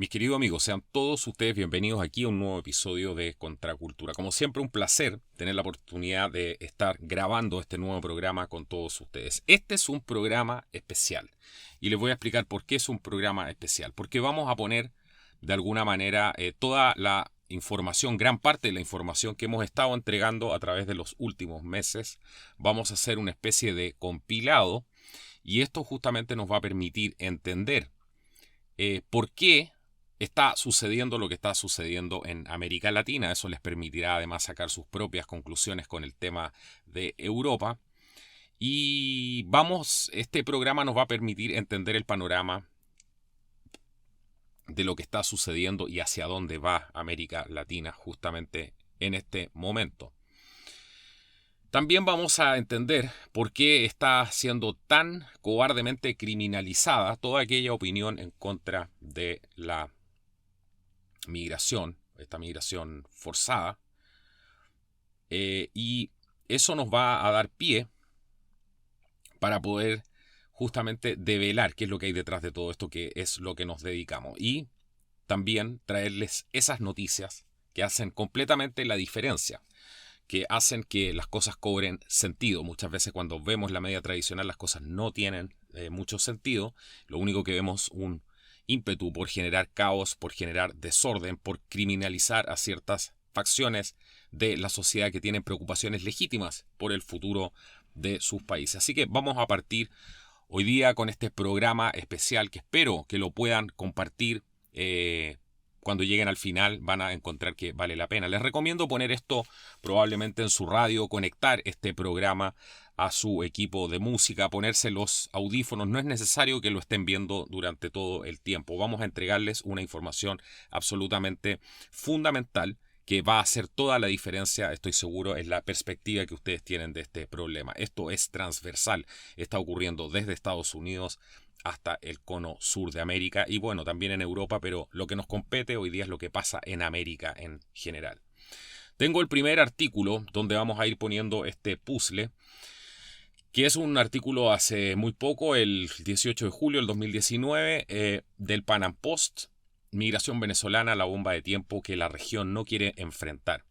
Mis queridos amigos, sean todos ustedes bienvenidos aquí a un nuevo episodio de Contracultura. Como siempre, un placer tener la oportunidad de estar grabando este nuevo programa con todos ustedes. Este es un programa especial y les voy a explicar por qué es un programa especial. Porque vamos a poner de alguna manera toda la información, gran parte de la información que hemos estado entregando a través de los últimos meses. Vamos a hacer una especie de compilado y esto justamente nos va a permitir entender por qué está sucediendo lo que está sucediendo en América Latina. Eso les permitirá además sacar sus propias conclusiones con el tema de Europa. Y este programa nos va a permitir entender el panorama de lo que está sucediendo y hacia dónde va América Latina justamente en este momento. También vamos a entender por qué está siendo tan cobardemente criminalizada toda aquella opinión en contra de la migración, esta migración forzada, y eso nos va a dar pie para poder justamente develar qué es lo que hay detrás de todo esto, que es lo que nos dedicamos, y también traerles esas noticias que hacen completamente la diferencia, que hacen que las cosas cobren sentido. Muchas veces cuando vemos la media tradicional las cosas no tienen mucho sentido, lo único que vemos es un ímpetu por generar caos, por generar desorden, por criminalizar a ciertas facciones de la sociedad que tienen preocupaciones legítimas por el futuro de sus países. Así que vamos a partir hoy día con este programa especial que espero que lo puedan compartir. Cuando lleguen al final van a encontrar que vale la pena. Les recomiendo poner esto probablemente en su radio, conectar este programa a su equipo de música, ponerse los audífonos. No es necesario que lo estén viendo durante todo el tiempo. Vamos a entregarles una información absolutamente fundamental que va a hacer toda la diferencia, estoy seguro, en la perspectiva que ustedes tienen de este problema. Esto es transversal, está ocurriendo desde Estados Unidos hasta el cono sur de América y bueno, también en Europa, pero lo que nos compete hoy día es lo que pasa en América en general. Tengo el primer artículo donde vamos a ir poniendo este puzzle, que es un artículo hace muy poco, el 18 de julio del 2019, del Pan Am Post, Migración venezolana, la bomba de tiempo que la región no quiere enfrentar.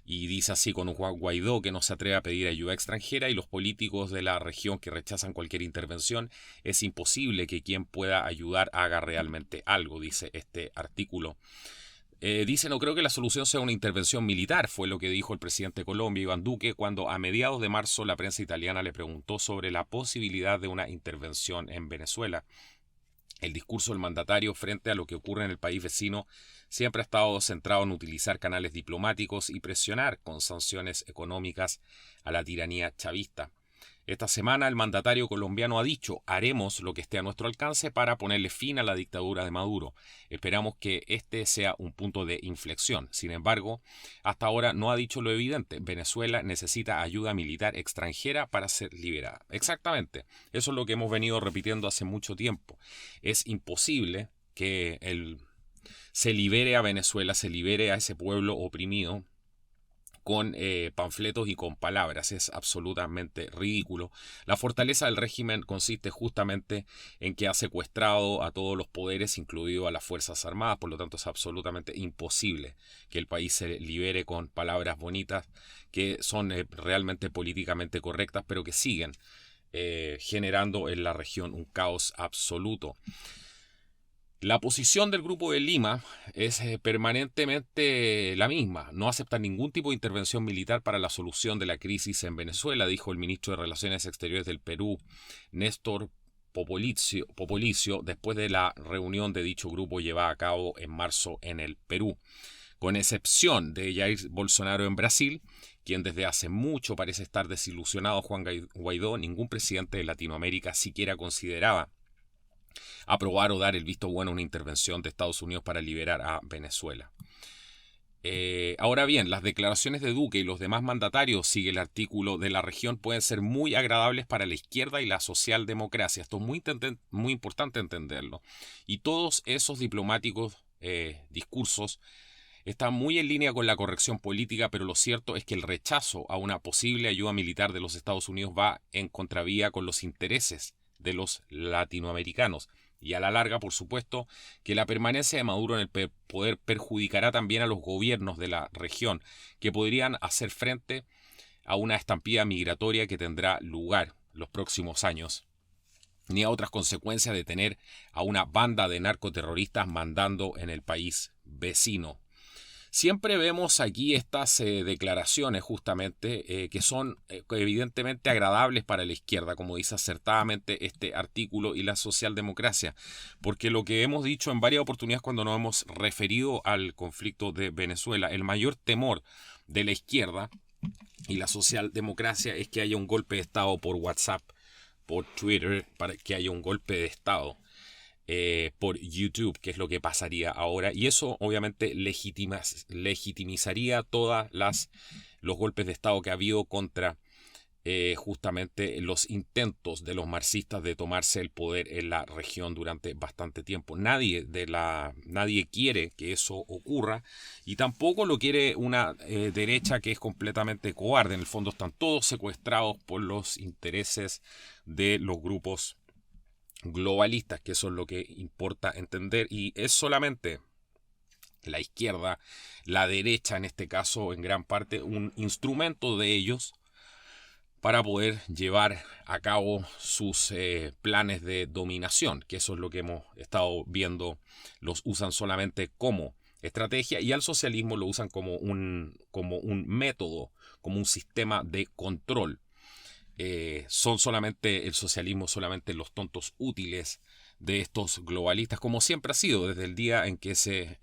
Y dice así: con un Juan Guaidó que no se atreve a pedir ayuda extranjera y los políticos de la región que rechazan cualquier intervención, es imposible que quien pueda ayudar haga realmente algo, dice este artículo. Dice: no creo que la solución sea una intervención militar, fue lo que dijo el presidente de Colombia, Iván Duque, cuando a mediados de marzo la prensa italiana le preguntó sobre la posibilidad de una intervención en Venezuela. El discurso del mandatario frente a lo que ocurre en el país vecino siempre ha estado centrado en utilizar canales diplomáticos y presionar con sanciones económicas a la tiranía chavista. Esta semana el mandatario colombiano ha dicho: haremos lo que esté a nuestro alcance para ponerle fin a la dictadura de Maduro. Esperamos que este sea un punto de inflexión. Sin embargo, hasta ahora no ha dicho lo evidente: Venezuela necesita ayuda militar extranjera para ser liberada. Exactamente, eso es lo que hemos venido repitiendo hace mucho tiempo. Es imposible que se libere a Venezuela, se libere a ese pueblo oprimido con panfletos y con palabras. Es absolutamente ridículo. La fortaleza del régimen consiste justamente en que ha secuestrado a todos los poderes, incluido a las Fuerzas Armadas. Por lo tanto, es absolutamente imposible que el país se libere con palabras bonitas que son realmente políticamente correctas, pero que siguen generando en la región un caos absoluto. La posición del Grupo de Lima es permanentemente la misma. No acepta ningún tipo de intervención militar para la solución de la crisis en Venezuela, dijo el ministro de Relaciones Exteriores del Perú, Néstor Popolicio, después de la reunión de dicho grupo llevada a cabo en marzo en el Perú. Con excepción de Jair Bolsonaro en Brasil, quien desde hace mucho parece estar desilusionado Juan Guaidó, ningún presidente de Latinoamérica siquiera consideraba aprobar o dar el visto bueno a una intervención de Estados Unidos para liberar a Venezuela. Ahora bien, las declaraciones de Duque y los demás mandatarios, sigue el artículo, de la región pueden ser muy agradables para la izquierda y la socialdemocracia. Esto es muy importante entenderlo. Y todos esos diplomáticos discursos están muy en línea con la corrección política, pero lo cierto es que el rechazo a una posible ayuda militar de los Estados Unidos va en contravía con los intereses de los latinoamericanos. Y a la larga, por supuesto, que la permanencia de Maduro en el poder perjudicará también a los gobiernos de la región, que podrían hacer frente a una estampida migratoria que tendrá lugar los próximos años, ni a otras consecuencias de tener a una banda de narcoterroristas mandando en el país vecino. Siempre vemos aquí estas declaraciones justamente que son evidentemente agradables para la izquierda, como dice acertadamente este artículo, y la socialdemocracia, porque lo que hemos dicho en varias oportunidades cuando nos hemos referido al conflicto de Venezuela, el mayor temor de la izquierda y la socialdemocracia es que haya un golpe de Estado por WhatsApp, por Twitter, para que haya un golpe de Estado. Por YouTube, que es lo que pasaría ahora, y eso obviamente legitimizaría todas los golpes de Estado que ha habido contra justamente los intentos de los marxistas de tomarse el poder en la región durante bastante tiempo. Nadie quiere que eso ocurra, y tampoco lo quiere una derecha que es completamente cobarde. En el fondo están todos secuestrados por los intereses de los grupos globalistas, que eso es lo que importa entender, y es solamente la izquierda, la derecha en este caso, en gran parte, un instrumento de ellos para poder llevar a cabo sus planes de dominación, que eso es lo que hemos estado viendo. Los usan solamente como estrategia, y al socialismo lo usan como un método, como un sistema de control. Son solamente el socialismo, solamente los tontos útiles de estos globalistas, como siempre ha sido desde el día en que se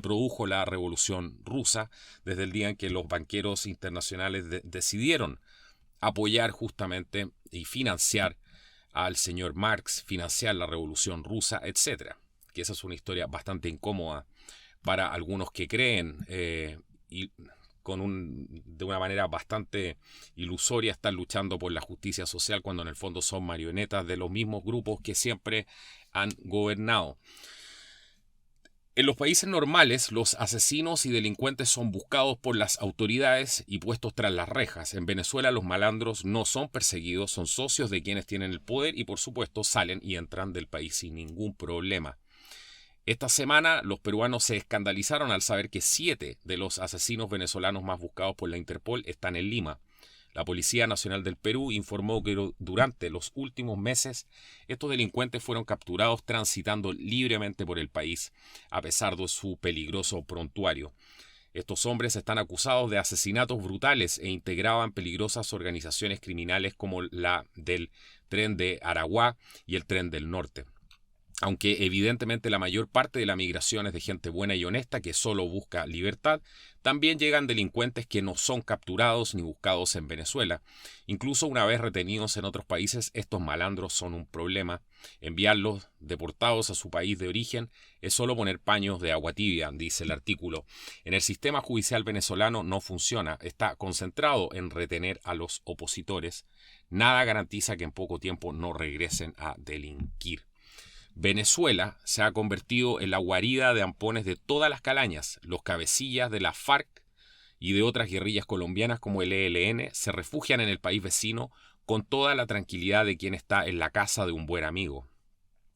produjo la Revolución Rusa, desde el día en que los banqueros internacionales decidieron apoyar justamente y financiar al señor Marx, financiar la Revolución Rusa, etc. Que esa es una historia bastante incómoda para algunos que creen y de una manera bastante ilusoria están luchando por la justicia social, cuando en el fondo son marionetas de los mismos grupos que siempre han gobernado. En los países normales, los asesinos y delincuentes son buscados por las autoridades y puestos tras las rejas. En Venezuela, los malandros no son perseguidos, son socios de quienes tienen el poder y, por supuesto, salen y entran del país sin ningún problema. Esta semana los peruanos se escandalizaron al saber que 7 de los asesinos venezolanos más buscados por la Interpol están en Lima. La Policía Nacional del Perú informó que durante los últimos meses estos delincuentes fueron capturados transitando libremente por el país, a pesar de su peligroso prontuario. Estos hombres están acusados de asesinatos brutales e integraban peligrosas organizaciones criminales como la del Tren de Aragua y el Tren del Norte. Aunque evidentemente la mayor parte de la migración es de gente buena y honesta que solo busca libertad, también llegan delincuentes que no son capturados ni buscados en Venezuela. Incluso una vez retenidos en otros países, estos malandros son un problema. Enviarlos deportados a su país de origen es solo poner paños de agua tibia, dice el artículo. En el sistema judicial venezolano no funciona, está concentrado en retener a los opositores. Nada garantiza que en poco tiempo no regresen a delinquir. Venezuela se ha convertido en la guarida de ampones de todas las calañas. Los cabecillas de la FARC y de otras guerrillas colombianas como el ELN se refugian en el país vecino con toda la tranquilidad de quien está en la casa de un buen amigo,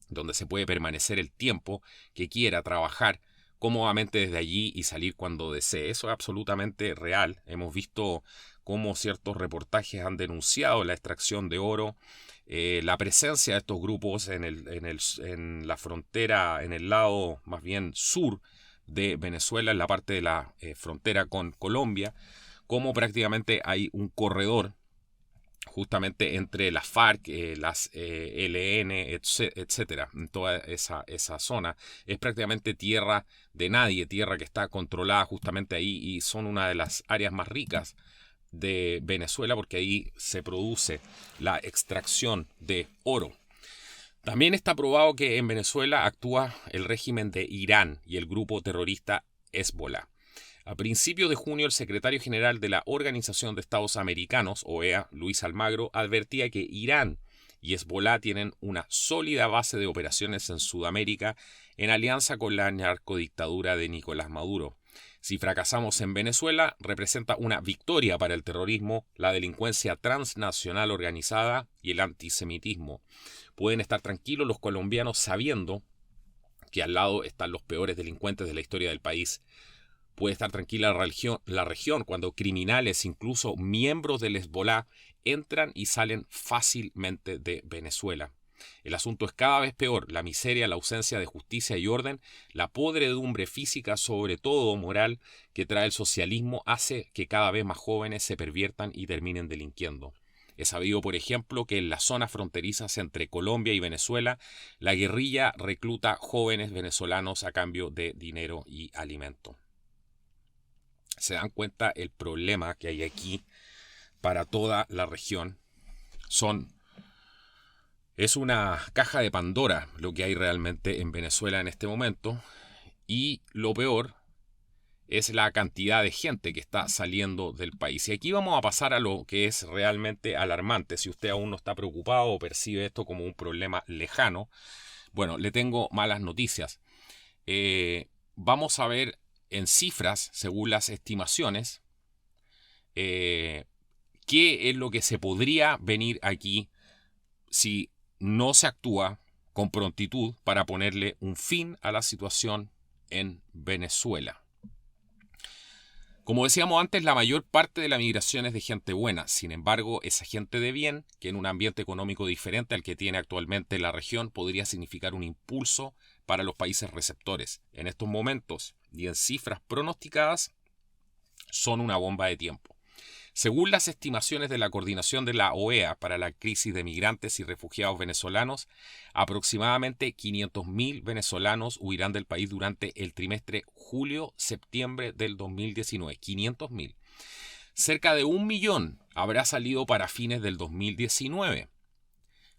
donde se puede permanecer el tiempo que quiera, trabajar cómodamente desde allí y salir cuando desee. Eso es absolutamente real. Hemos visto cómo ciertos reportajes han denunciado la extracción de oro, la presencia de estos grupos en la frontera, en el lado más bien sur de Venezuela, en la parte de la frontera con Colombia, como prácticamente hay un corredor justamente entre las FARC, las ELN, etcétera, en toda esa zona. Es prácticamente tierra de nadie, tierra que está controlada justamente ahí, y son una de las áreas más ricas de Venezuela porque ahí se produce la extracción de oro. También está probado que en Venezuela actúa el régimen de Irán y el grupo terrorista Hezbollah. A principios de junio, el secretario general de la Organización de Estados Americanos, OEA, Luis Almagro, advertía que Irán y Hezbollah tienen una sólida base de operaciones en Sudamérica en alianza con la narcodictadura de Nicolás Maduro. Si fracasamos en Venezuela, representa una victoria para el terrorismo, la delincuencia transnacional organizada y el antisemitismo. Pueden estar tranquilos los colombianos sabiendo que al lado están los peores delincuentes de la historia del país. Puede estar tranquila la región cuando criminales, incluso miembros del Hezbolá, entran y salen fácilmente de Venezuela. El asunto es cada vez peor. La miseria, la ausencia de justicia y orden, la podredumbre física, sobre todo moral, que trae el socialismo, hace que cada vez más jóvenes se perviertan y terminen delinquiendo. Es sabido, por ejemplo, que en las zonas fronterizas entre Colombia y Venezuela, la guerrilla recluta jóvenes venezolanos a cambio de dinero y alimento. Se dan cuenta el problema que hay aquí para toda la región. Es una caja de Pandora lo que hay realmente en Venezuela en este momento. Y lo peor es la cantidad de gente que está saliendo del país. Y aquí vamos a pasar a lo que es realmente alarmante. Si usted aún no está preocupado o percibe esto como un problema lejano, bueno, le tengo malas noticias. Vamos a ver en cifras, según las estimaciones, qué es lo que se podría venir aquí si no se actúa con prontitud para ponerle un fin a la situación en Venezuela. Como decíamos antes, la mayor parte de la migración es de gente buena. Sin embargo, esa gente de bien, que en un ambiente económico diferente al que tiene actualmente la región, podría significar un impulso para los países receptores. En estos momentos y en cifras pronosticadas, son una bomba de tiempo. Según las estimaciones de la Coordinación de la OEA para la crisis de migrantes y refugiados venezolanos, aproximadamente 500.000 venezolanos huirán del país durante el trimestre julio-septiembre del 2019. 500.000. Cerca de 1 millón habrá salido para fines del 2019.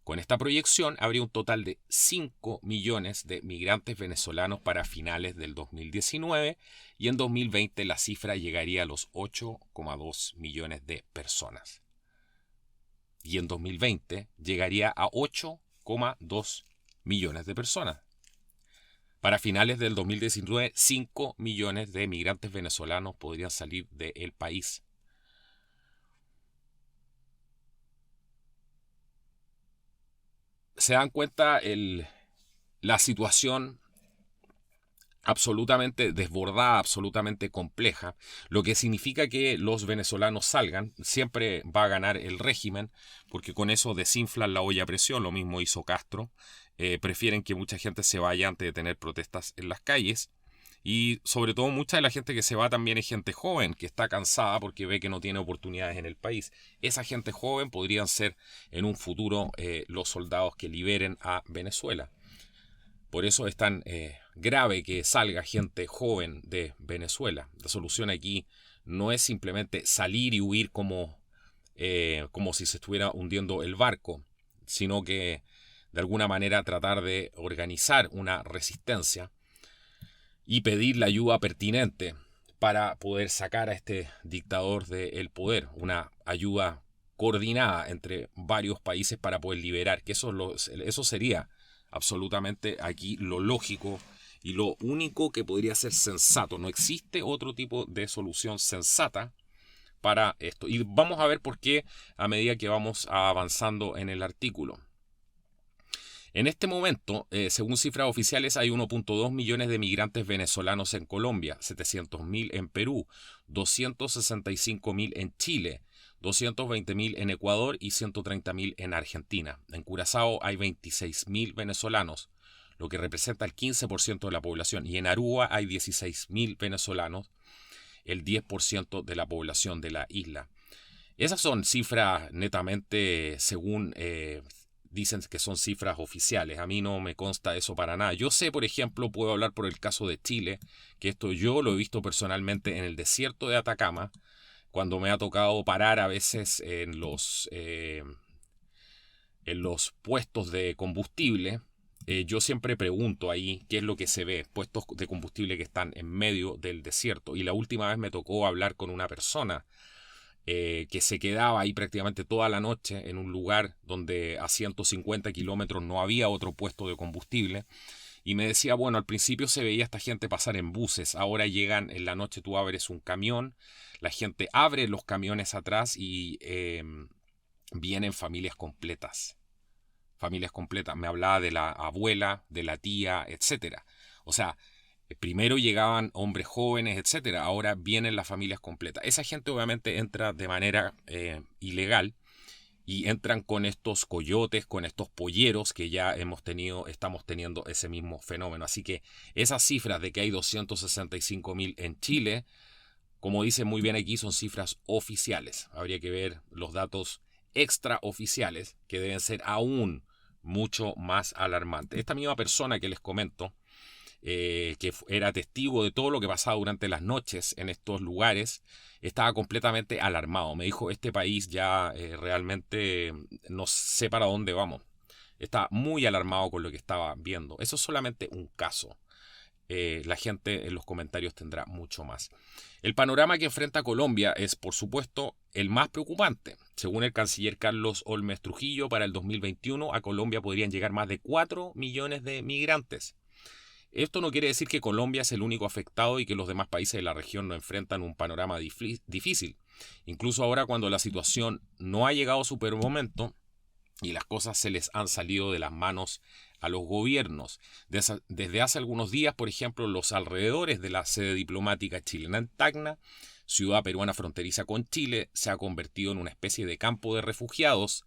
Con esta proyección habría un total de 5 millones de migrantes venezolanos para finales del 2019 y en 2020 la cifra llegaría a los 8,2 millones de personas. Y en 2020 llegaría a 8,2 millones de personas. Para finales del 2019, 5 millones de migrantes venezolanos podrían salir del país. Se dan cuenta la situación absolutamente desbordada, absolutamente compleja, lo que significa que los venezolanos salgan. Siempre va a ganar el régimen, porque con eso desinflan la olla a presión. Lo mismo hizo Castro. Prefieren que mucha gente se vaya antes de tener protestas en las calles. Y sobre todo mucha de la gente que se va también es gente joven, que está cansada porque ve que no tiene oportunidades en el país. Esa gente joven podrían ser en un futuro los soldados que liberen a Venezuela. Por eso es tan grave que salga gente joven de Venezuela. La solución aquí no es simplemente salir y huir como si se estuviera hundiendo el barco, sino que de alguna manera tratar de organizar una resistencia y pedir la ayuda pertinente para poder sacar a este dictador del poder. Una ayuda coordinada entre varios países para poder liberar, que eso sería absolutamente aquí lo lógico y lo único que podría ser sensato. No existe otro tipo de solución sensata para esto. Y vamos a ver por qué a medida que vamos avanzando en el artículo. En este momento, según cifras oficiales, hay 1.2 millones de migrantes venezolanos en Colombia, 700.000 en Perú, 265.000 en Chile, 220.000 en Ecuador y 130.000 en Argentina. En Curazao hay 26.000 venezolanos, lo que representa el 15% de la población. Y en Aruba hay 16.000 venezolanos, el 10% de la población de la isla. Esas son cifras netamente según... dicen que son cifras oficiales. A mí no me consta eso para nada. Yo sé, por ejemplo, puedo hablar por el caso de Chile, que esto yo lo he visto personalmente en el desierto de Atacama, cuando me ha tocado parar a veces en los puestos de combustible. Yo siempre pregunto ahí qué es lo que se ve, puestos de combustible que están en medio del desierto. Y la última vez me tocó hablar con una persona que se quedaba ahí prácticamente toda la noche en un lugar donde a 150 kilómetros no había otro puesto de combustible, y me decía, bueno, al principio se veía esta gente pasar en buses, ahora llegan en la noche, tú abres un camión, la gente abre los camiones atrás y vienen familias completas. Familias completas. Me hablaba de la abuela, de la tía, etcétera. O sea, primero llegaban hombres jóvenes, etcétera. Ahora vienen las familias completas. Esa gente obviamente entra de manera ilegal y entran con estos coyotes, con estos polleros que ya estamos teniendo ese mismo fenómeno. Así que esas cifras de que hay 265.000 en Chile, como dice muy bien aquí, son cifras oficiales. Habría que ver los datos extraoficiales, que deben ser aún mucho más alarmantes. Esta misma persona que les comento, que era testigo de todo lo que pasaba durante las noches en estos lugares, estaba completamente alarmado. Me dijo, este país ya realmente no sé para dónde vamos. Está muy alarmado con lo que estaba viendo. Eso es solamente un caso. La gente en los comentarios tendrá mucho más. El panorama que enfrenta Colombia es, por supuesto, el más preocupante. Según el canciller Carlos Olmes Trujillo, para el 2021 a Colombia podrían llegar más de 4 millones de migrantes. Esto no quiere decir que Colombia es el único afectado y que los demás países de la región no enfrentan un panorama difícil. Incluso ahora, cuando la situación no ha llegado a su peor momento y las cosas se les han salido de las manos a los gobiernos. Desde hace algunos días, por ejemplo, los alrededores de la sede diplomática chilena en Tacna, ciudad peruana fronteriza con Chile, se ha convertido en una especie de campo de refugiados.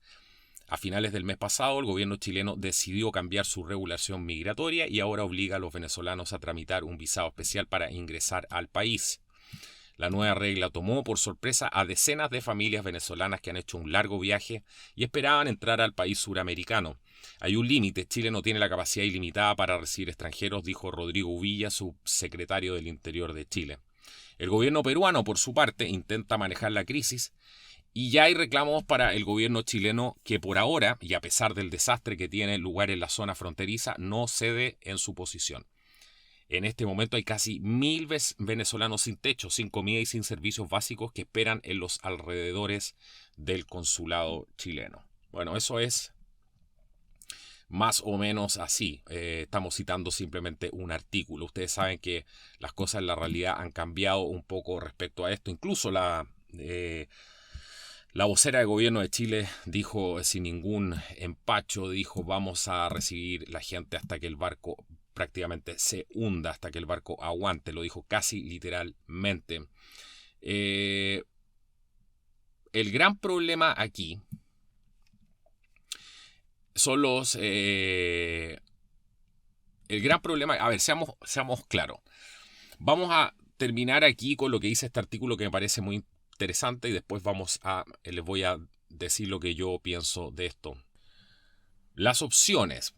A finales del mes pasado, el gobierno chileno decidió cambiar su regulación migratoria y ahora obliga a los venezolanos a tramitar un visado especial para ingresar al país. La nueva regla tomó por sorpresa a decenas de familias venezolanas que han hecho un largo viaje y esperaban entrar al país suramericano. Hay un límite, Chile no tiene la capacidad ilimitada para recibir extranjeros, dijo Rodrigo Uvilla, subsecretario del Interior de Chile. El gobierno peruano, por su parte, intenta manejar la crisis y ya hay reclamos para el gobierno chileno que por ahora, y a pesar del desastre que tiene lugar en la zona fronteriza, no cede en su posición. En este momento hay casi 1.000 venezolanos sin techo, sin comida y sin servicios básicos que esperan en los alrededores del consulado chileno. Bueno, eso es más o menos así. Estamos citando simplemente un artículo. Ustedes saben que las cosas en la realidad han cambiado un poco respecto a esto. Incluso la vocera de gobierno de Chile dijo sin ningún empacho, dijo vamos a recibir la gente hasta que el barco prácticamente se hunda, hasta que el barco aguante, lo dijo casi literalmente. El gran problema aquí son los... el gran problema, a ver, seamos claros. Vamos a terminar aquí con lo que dice este artículo que me parece muy interesante y después les voy a decir lo que yo pienso de esto. Las opciones.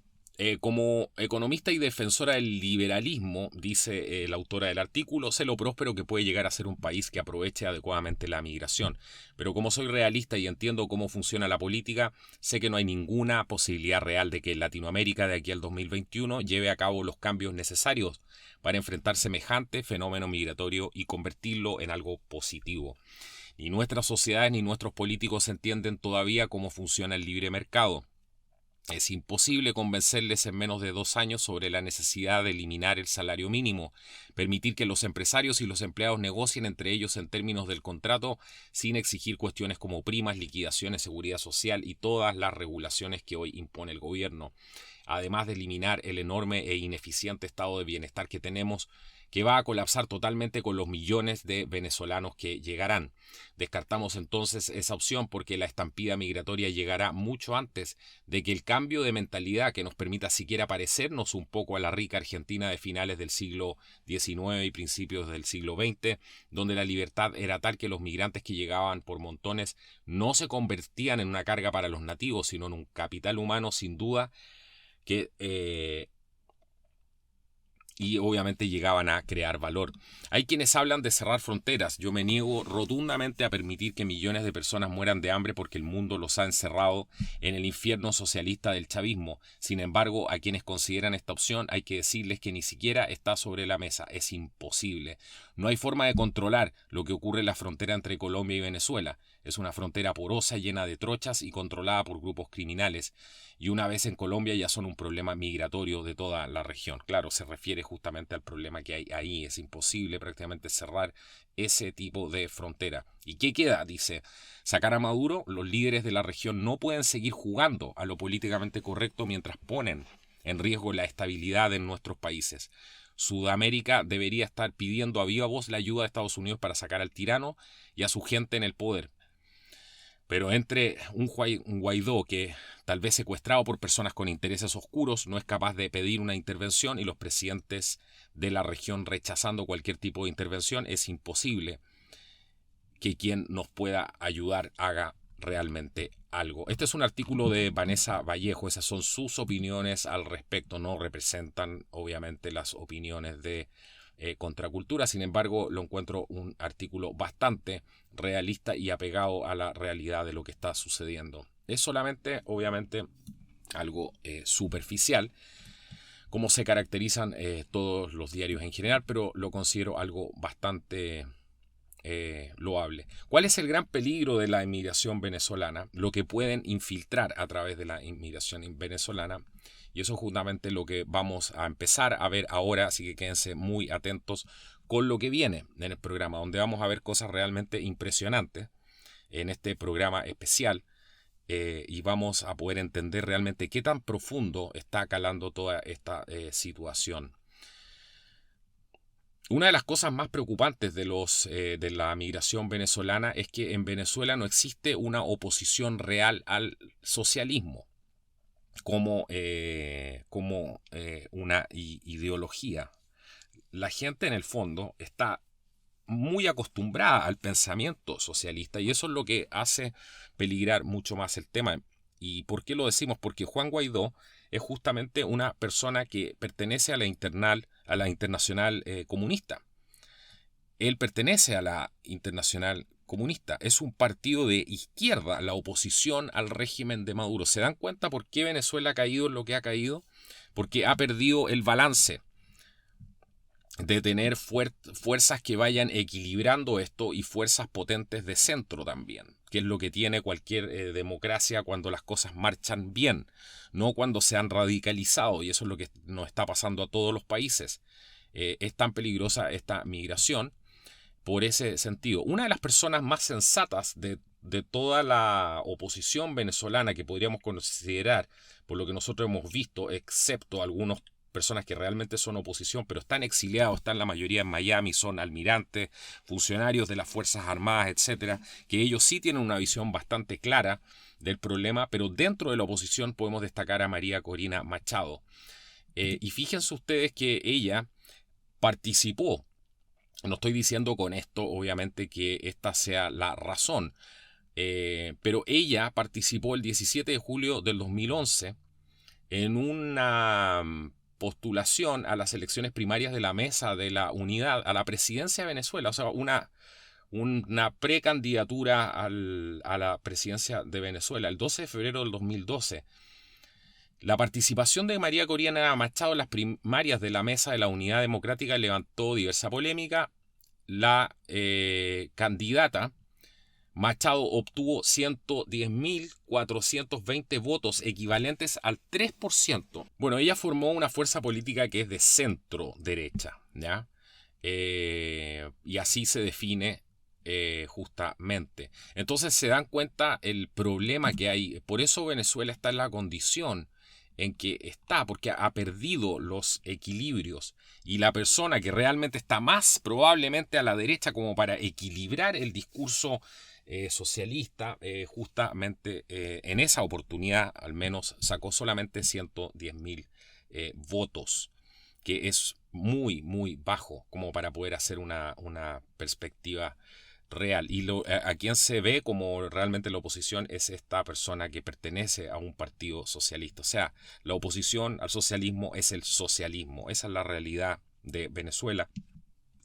Como economista y defensora del liberalismo, dice la autora del artículo, sé lo próspero que puede llegar a ser un país que aproveche adecuadamente la migración. Pero como soy realista y entiendo cómo funciona la política, sé que no hay ninguna posibilidad real de que Latinoamérica de aquí al 2021 lleve a cabo los cambios necesarios para enfrentar semejante fenómeno migratorio y convertirlo en algo positivo. Ni nuestras sociedades ni nuestros políticos entienden todavía cómo funciona el libre mercado. Es imposible convencerles en menos de 2 años sobre la necesidad de eliminar el salario mínimo, permitir que los empresarios y los empleados negocien entre ellos en términos del contrato sin exigir cuestiones como primas, liquidaciones, seguridad social y todas las regulaciones que hoy impone el gobierno. Además de eliminar el enorme e ineficiente estado de bienestar que tenemos, que va a colapsar totalmente con los millones de venezolanos que llegarán. Descartamos entonces esa opción porque la estampida migratoria llegará mucho antes de que el cambio de mentalidad que nos permita siquiera parecernos un poco a la rica Argentina de finales del siglo XIX y principios del siglo XX, donde la libertad era tal que los migrantes que llegaban por montones no se convertían en una carga para los nativos, sino en un capital humano sin duda y obviamente llegaban a crear valor. Hay quienes hablan de cerrar fronteras. Yo me niego rotundamente a permitir que millones de personas mueran de hambre porque el mundo los ha encerrado en el infierno socialista del chavismo. Sin embargo, a quienes consideran esta opción hay que decirles que ni siquiera está sobre la mesa. Es imposible. No hay forma de controlar lo que ocurre en la frontera entre Colombia y Venezuela. Es una frontera porosa, llena de trochas y controlada por grupos criminales. Y una vez en Colombia ya son un problema migratorio de toda la región. Claro, se refiere justamente al problema que hay ahí. Es imposible prácticamente cerrar ese tipo de frontera. ¿Y qué queda? Dice, sacar a Maduro. Los líderes de la región no pueden seguir jugando a lo políticamente correcto mientras ponen en riesgo la estabilidad en nuestros países. Sudamérica debería estar pidiendo a viva voz la ayuda de Estados Unidos para sacar al tirano y a su gente en el poder. Pero entre un Guaidó que, tal vez secuestrado por personas con intereses oscuros, no es capaz de pedir una intervención, y los presidentes de la región rechazando cualquier tipo de intervención, es imposible que quien nos pueda ayudar haga realmente algo. Este es un artículo de Vanessa Vallejo. Esas son sus opiniones al respecto. No representan obviamente las opiniones de Contracultura. Sin embargo, lo encuentro un artículo bastante realista y apegado a la realidad de lo que está sucediendo. Es solamente, obviamente, algo superficial, como se caracterizan todos los diarios en general, pero lo considero algo bastante loable. ¿Cuál es el gran peligro de la inmigración venezolana? Lo que pueden infiltrar a través de la inmigración venezolana. Y eso es justamente lo que vamos a empezar a ver ahora, así que quédense muy atentos con lo que viene en el programa, donde vamos a ver cosas realmente impresionantes en este programa especial, y vamos a poder entender realmente qué tan profundo está calando toda esta situación. Una de las cosas más preocupantes de la migración venezolana es que en Venezuela no existe una oposición real al socialismo como una ideología. La gente en el fondo está muy acostumbrada al pensamiento socialista, y eso es lo que hace peligrar mucho más el tema. ¿Y por qué lo decimos? Porque Juan Guaidó es justamente una persona que pertenece a la Internacional Comunista. Él pertenece a la Internacional Comunista. Es un partido de izquierda, la oposición al régimen de Maduro. ¿Se dan cuenta por qué Venezuela ha caído en lo que ha caído? Porque ha perdido el balance de tener fuerzas que vayan equilibrando esto, y fuerzas potentes de centro también, que es lo que tiene cualquier democracia cuando las cosas marchan bien, no cuando se han radicalizado, y eso es lo que nos está pasando a todos los países. Es tan peligrosa esta migración por ese sentido. Una de las personas más sensatas de toda la oposición venezolana que podríamos considerar, por lo que nosotros hemos visto, excepto algunas personas que realmente son oposición, pero están exiliados, están la mayoría en Miami, son almirantes, funcionarios de las Fuerzas Armadas, etcétera, que ellos sí tienen una visión bastante clara del problema, pero dentro de la oposición podemos destacar a María Corina Machado. Y fíjense ustedes que ella participó. No estoy diciendo con esto, obviamente, que esta sea la razón, pero ella participó el 17 de julio del 2011 en una postulación a las elecciones primarias de la Mesa de la Unidad a la presidencia de Venezuela, o sea, una precandidatura a la presidencia de Venezuela, el 12 de febrero del 2012. La participación de María Corina Machado en las primarias de la Mesa de la Unidad Democrática levantó diversa polémica. La candidata Machado obtuvo 110.420 votos, equivalentes al 3%. Bueno, ella formó una fuerza política que es de centro derecha, ¿ya? Y así se define justamente. Entonces se dan cuenta el problema que hay. Por eso Venezuela está en la condición en que está, porque ha perdido los equilibrios, y la persona que realmente está más probablemente a la derecha como para equilibrar el discurso socialista, justamente en esa oportunidad al menos sacó solamente 110.000 votos, que es muy muy bajo como para poder hacer una perspectiva real. Y a quien se ve como realmente la oposición es esta persona que pertenece a un partido socialista. O sea, la oposición al socialismo es el socialismo. Esa es la realidad de Venezuela.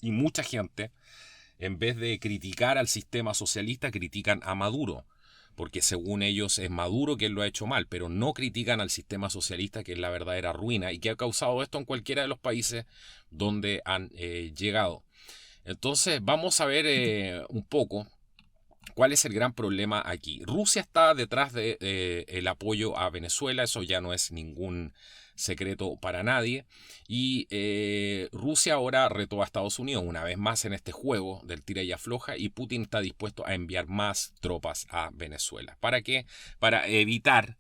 Y mucha gente, en vez de criticar al sistema socialista, critican a Maduro, porque según ellos es Maduro quien lo ha hecho mal, pero no critican al sistema socialista, que es la verdadera ruina y que ha causado esto en cualquiera de los países donde han llegado. Entonces vamos a ver un poco ¿Cuál es el gran problema aquí? Rusia está detrás de, el apoyo a Venezuela, eso ya no es ningún secreto para nadie. Y Rusia ahora retó a Estados Unidos una vez más en este juego del tira y afloja, y Putin está dispuesto a enviar más tropas a Venezuela. ¿Para qué? Para evitar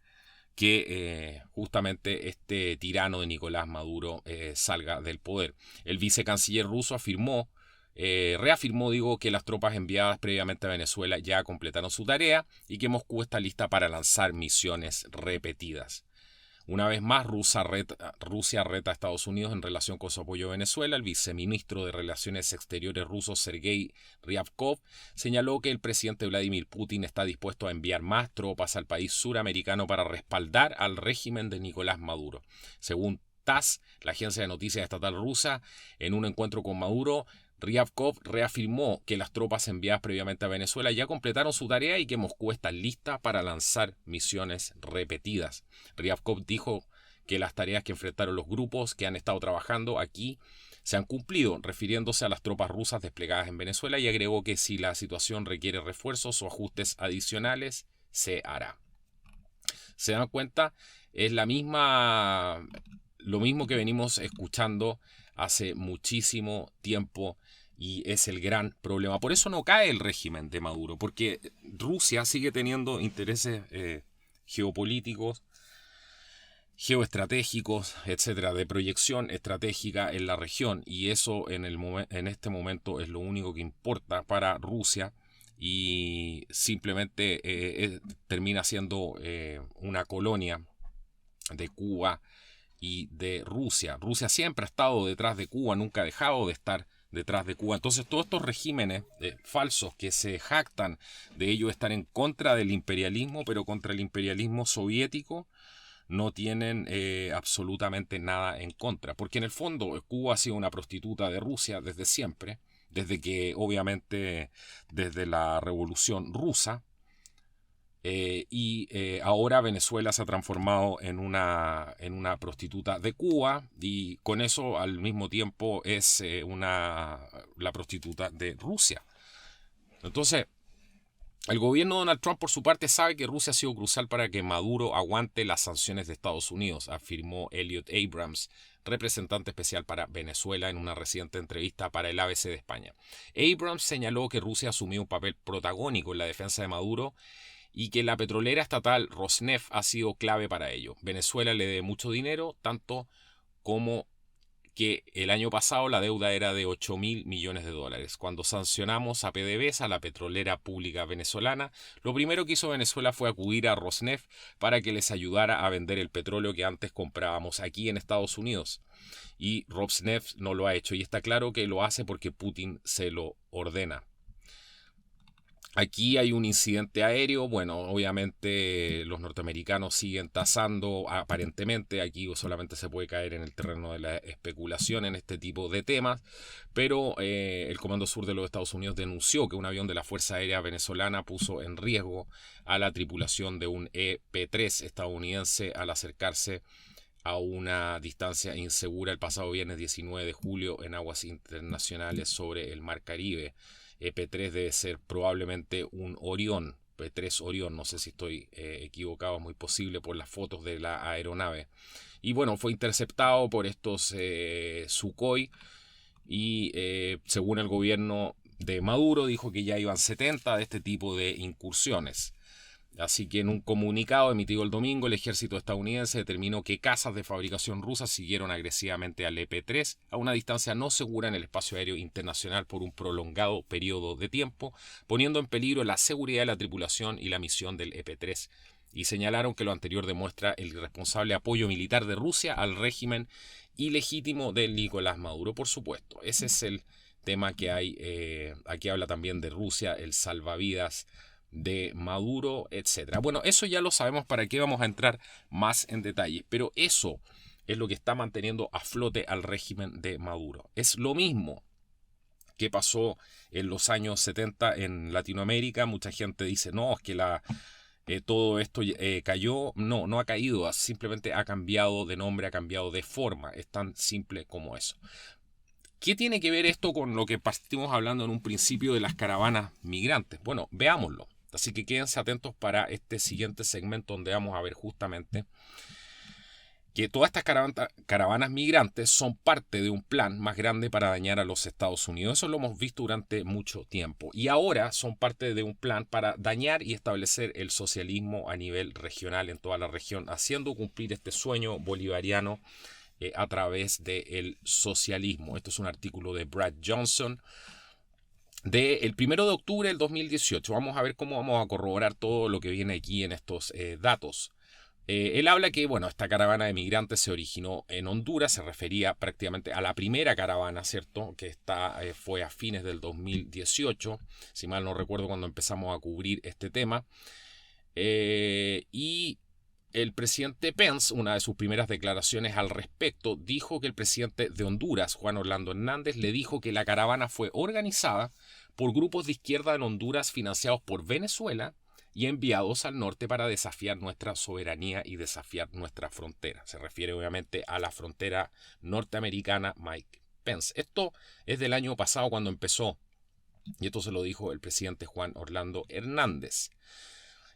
que justamente este tirano de Nicolás Maduro salga del poder. El vicecanciller ruso reafirmó, que las tropas enviadas previamente a Venezuela ya completaron su tarea y que Moscú está lista para lanzar misiones repetidas. Una vez más, Rusia reta a Estados Unidos en relación con su apoyo a Venezuela. El viceministro de Relaciones Exteriores ruso, Sergei Ryabkov, señaló que el presidente Vladimir Putin está dispuesto a enviar más tropas al país suramericano para respaldar al régimen de Nicolás Maduro. Según TASS, la agencia de noticias estatal rusa, en un encuentro con Maduro, Ryabkov reafirmó que las tropas enviadas previamente a Venezuela ya completaron su tarea y que Moscú está lista para lanzar misiones repetidas. Ryabkov dijo que las tareas que enfrentaron los grupos que han estado trabajando aquí se han cumplido, refiriéndose a las tropas rusas desplegadas en Venezuela, y agregó que si la situación requiere refuerzos o ajustes adicionales, se hará. ¿Se dan cuenta? Es lo mismo que venimos escuchando hace muchísimo tiempo, y es el gran problema. Por eso no cae el régimen de Maduro, porque Rusia sigue teniendo intereses geopolíticos, geoestratégicos, etcétera, de proyección estratégica en la región, y eso en este momento es lo único que importa para Rusia, y simplemente termina siendo una colonia de Cuba y de Rusia. Rusia siempre ha estado detrás de Cuba, nunca ha dejado de estar detrás de Cuba. Entonces todos estos regímenes falsos que se jactan de ello estar en contra del imperialismo, pero contra el imperialismo soviético, no tienen absolutamente nada en contra. Porque en el fondo Cuba ha sido una prostituta de Rusia desde siempre, desde que obviamente desde la Revolución Rusa. Ahora Venezuela se ha transformado en una prostituta de Cuba, y con eso al mismo tiempo es la prostituta de Rusia. Entonces, el gobierno de Donald Trump, por su parte, sabe que Rusia ha sido crucial para que Maduro aguante las sanciones de Estados Unidos, afirmó Elliot Abrams, representante especial para Venezuela, en una reciente entrevista para el ABC de España. Abrams señaló que Rusia asumió un papel protagónico en la defensa de Maduro y que la petrolera estatal Rosneft ha sido clave para ello. Venezuela le debe mucho dinero, tanto como que el año pasado la deuda era de 8.000 millones de dólares. Cuando sancionamos a PDVSA, la petrolera pública venezolana, lo primero que hizo Venezuela fue acudir a Rosneft para que les ayudara a vender el petróleo que antes comprábamos aquí en Estados Unidos. Y Rosneft no lo ha hecho, y está claro que lo hace porque Putin se lo ordena. Aquí hay un incidente aéreo. Bueno, obviamente los norteamericanos siguen tasando, aparentemente. Aquí solamente se puede caer en el terreno de la especulación en este tipo de temas, pero el Comando Sur de los Estados Unidos denunció que un avión de la Fuerza Aérea Venezolana puso en riesgo a la tripulación de un EP-3 estadounidense al acercarse a una distancia insegura el pasado viernes 19 de julio en aguas internacionales sobre el Mar Caribe. EP-3 debe ser probablemente un Orión, P-3 Orión, no sé si estoy equivocado, es muy posible por las fotos de la aeronave. Y bueno, fue interceptado por estos Sukhoi, y según el gobierno de Maduro dijo que ya iban 70 de este tipo de incursiones. Así que en un comunicado emitido el domingo, el ejército estadounidense determinó que cazas de fabricación rusa siguieron agresivamente al EP-3 a una distancia no segura en el espacio aéreo internacional por un prolongado periodo de tiempo, poniendo en peligro la seguridad de la tripulación y la misión del EP-3. Y señalaron que lo anterior demuestra el irresponsable apoyo militar de Rusia al régimen ilegítimo de Nicolás Maduro, por supuesto. Ese es el tema que hay. Aquí habla también de Rusia, el salvavidas de Maduro, etcétera. Bueno, eso ya lo sabemos, para qué vamos a entrar más en detalle, pero eso es lo que está manteniendo a flote al régimen de Maduro. Es lo mismo que pasó en los años 70 en Latinoamérica. Mucha gente dice, no, es que todo esto cayó. No, no ha caído, simplemente ha cambiado de nombre, ha cambiado de forma. Es tan simple como eso. ¿Qué tiene que ver esto con lo que partimos hablando en un principio de las caravanas migrantes? Bueno, veámoslo. Así que quédense atentos para este siguiente segmento donde vamos a ver justamente que todas estas caravanas migrantes son parte de un plan más grande para dañar a los Estados Unidos. Eso lo hemos visto durante mucho tiempo. Y ahora son parte de un plan para dañar y establecer el socialismo a nivel regional en toda la región, haciendo cumplir este sueño bolivariano a través del socialismo. Esto es un artículo de Brad Johnson del 1 de octubre del 2018. Vamos a ver cómo vamos a corroborar todo lo que viene aquí en estos datos. Él habla que, bueno, esta caravana de migrantes se originó en Honduras, se refería prácticamente a la primera caravana, ¿cierto? Que fue a fines del 2018, si mal no recuerdo, cuando empezamos a cubrir este tema. Y el presidente Pence, una de sus primeras declaraciones al respecto, dijo que el presidente de Honduras, Juan Orlando Hernández, le dijo que la caravana fue organizada por grupos de izquierda en Honduras financiados por Venezuela y enviados al norte para desafiar nuestra soberanía y desafiar nuestra frontera. Se refiere obviamente a la frontera norteamericana Mike Pence. Esto es del año pasado cuando empezó, y esto se lo dijo el presidente Juan Orlando Hernández.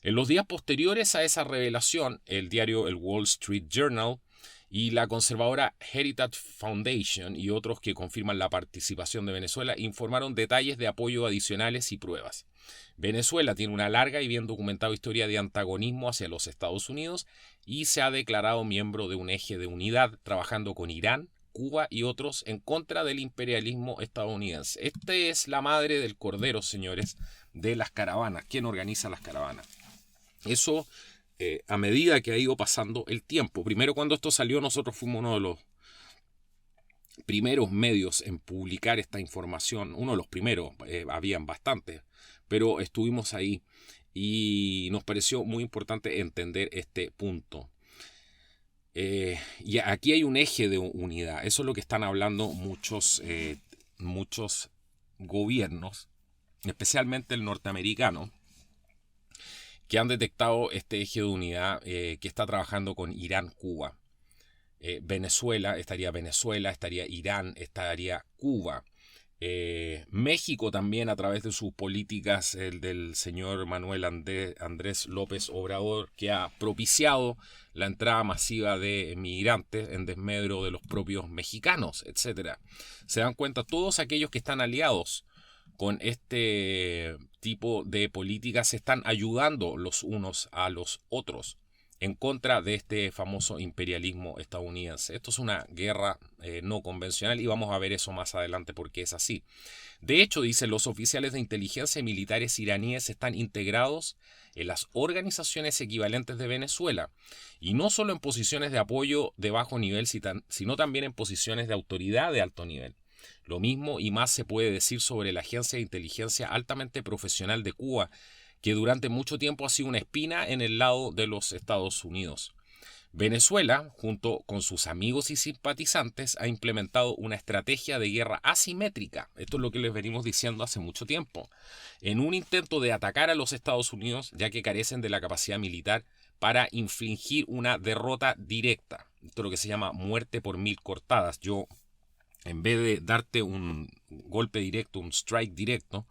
En los días posteriores a esa revelación, el diario El Wall Street Journal y la conservadora Heritage Foundation y otros que confirman la participación de Venezuela informaron detalles de apoyo adicionales y pruebas. Venezuela tiene una larga y bien documentada historia de antagonismo hacia los Estados Unidos y se ha declarado miembro de un eje de unidad trabajando con Irán, Cuba y otros en contra del imperialismo estadounidense. Esta es la madre del cordero, señores, de las caravanas. ¿Quién organiza las caravanas? Eso a medida que ha ido pasando el tiempo. Primero, cuando esto salió, nosotros fuimos uno de los primeros medios en publicar esta información. Uno de los primeros, habían bastantes, pero estuvimos ahí y nos pareció muy importante entender este punto. Y aquí hay un eje de unidad. Eso es lo que están hablando muchos gobiernos, especialmente el norteamericano, que han detectado este eje de unidad que está trabajando con Irán, Cuba. Venezuela, estaría Irán, estaría Cuba. México también a través de sus políticas, el del señor Manuel Andrés López Obrador, que ha propiciado la entrada masiva de migrantes en desmedro de los propios mexicanos, etc. Se dan cuenta todos aquellos que están aliados con este tipo de políticas se están ayudando los unos a los otros en contra de este famoso imperialismo estadounidense. Esto es una guerra no convencional y vamos a ver eso más adelante porque es así. De hecho, dicen los oficiales de inteligencia y militares iraníes están integrados en las organizaciones equivalentes de Venezuela y no solo en posiciones de apoyo de bajo nivel, sino también en posiciones de autoridad de alto nivel. Lo mismo y más se puede decir sobre la agencia de inteligencia altamente profesional de Cuba, que durante mucho tiempo ha sido una espina en el lado de los Estados Unidos. Venezuela, junto con sus amigos y simpatizantes, ha implementado una estrategia de guerra asimétrica, esto es lo que les venimos diciendo hace mucho tiempo, en un intento de atacar a los Estados Unidos, ya que carecen de la capacidad militar para infligir una derrota directa. Esto es lo que se llama muerte por 1000 cortadas. Yo, en vez de darte un golpe directo, un strike directo,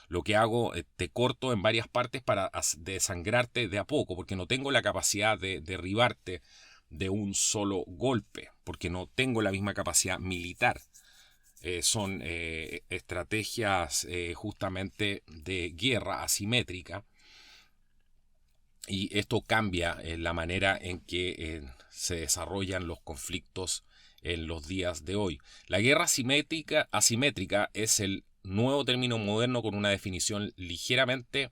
lo que hago, te corto en varias partes para desangrarte de a poco, porque no tengo la capacidad de derribarte de un solo golpe, porque no tengo la misma capacidad militar. Son estrategias justamente de guerra asimétrica, y esto cambia la manera en que se desarrollan los conflictos en los días de hoy. La guerra asimétrica es el nuevo término moderno con una definición ligeramente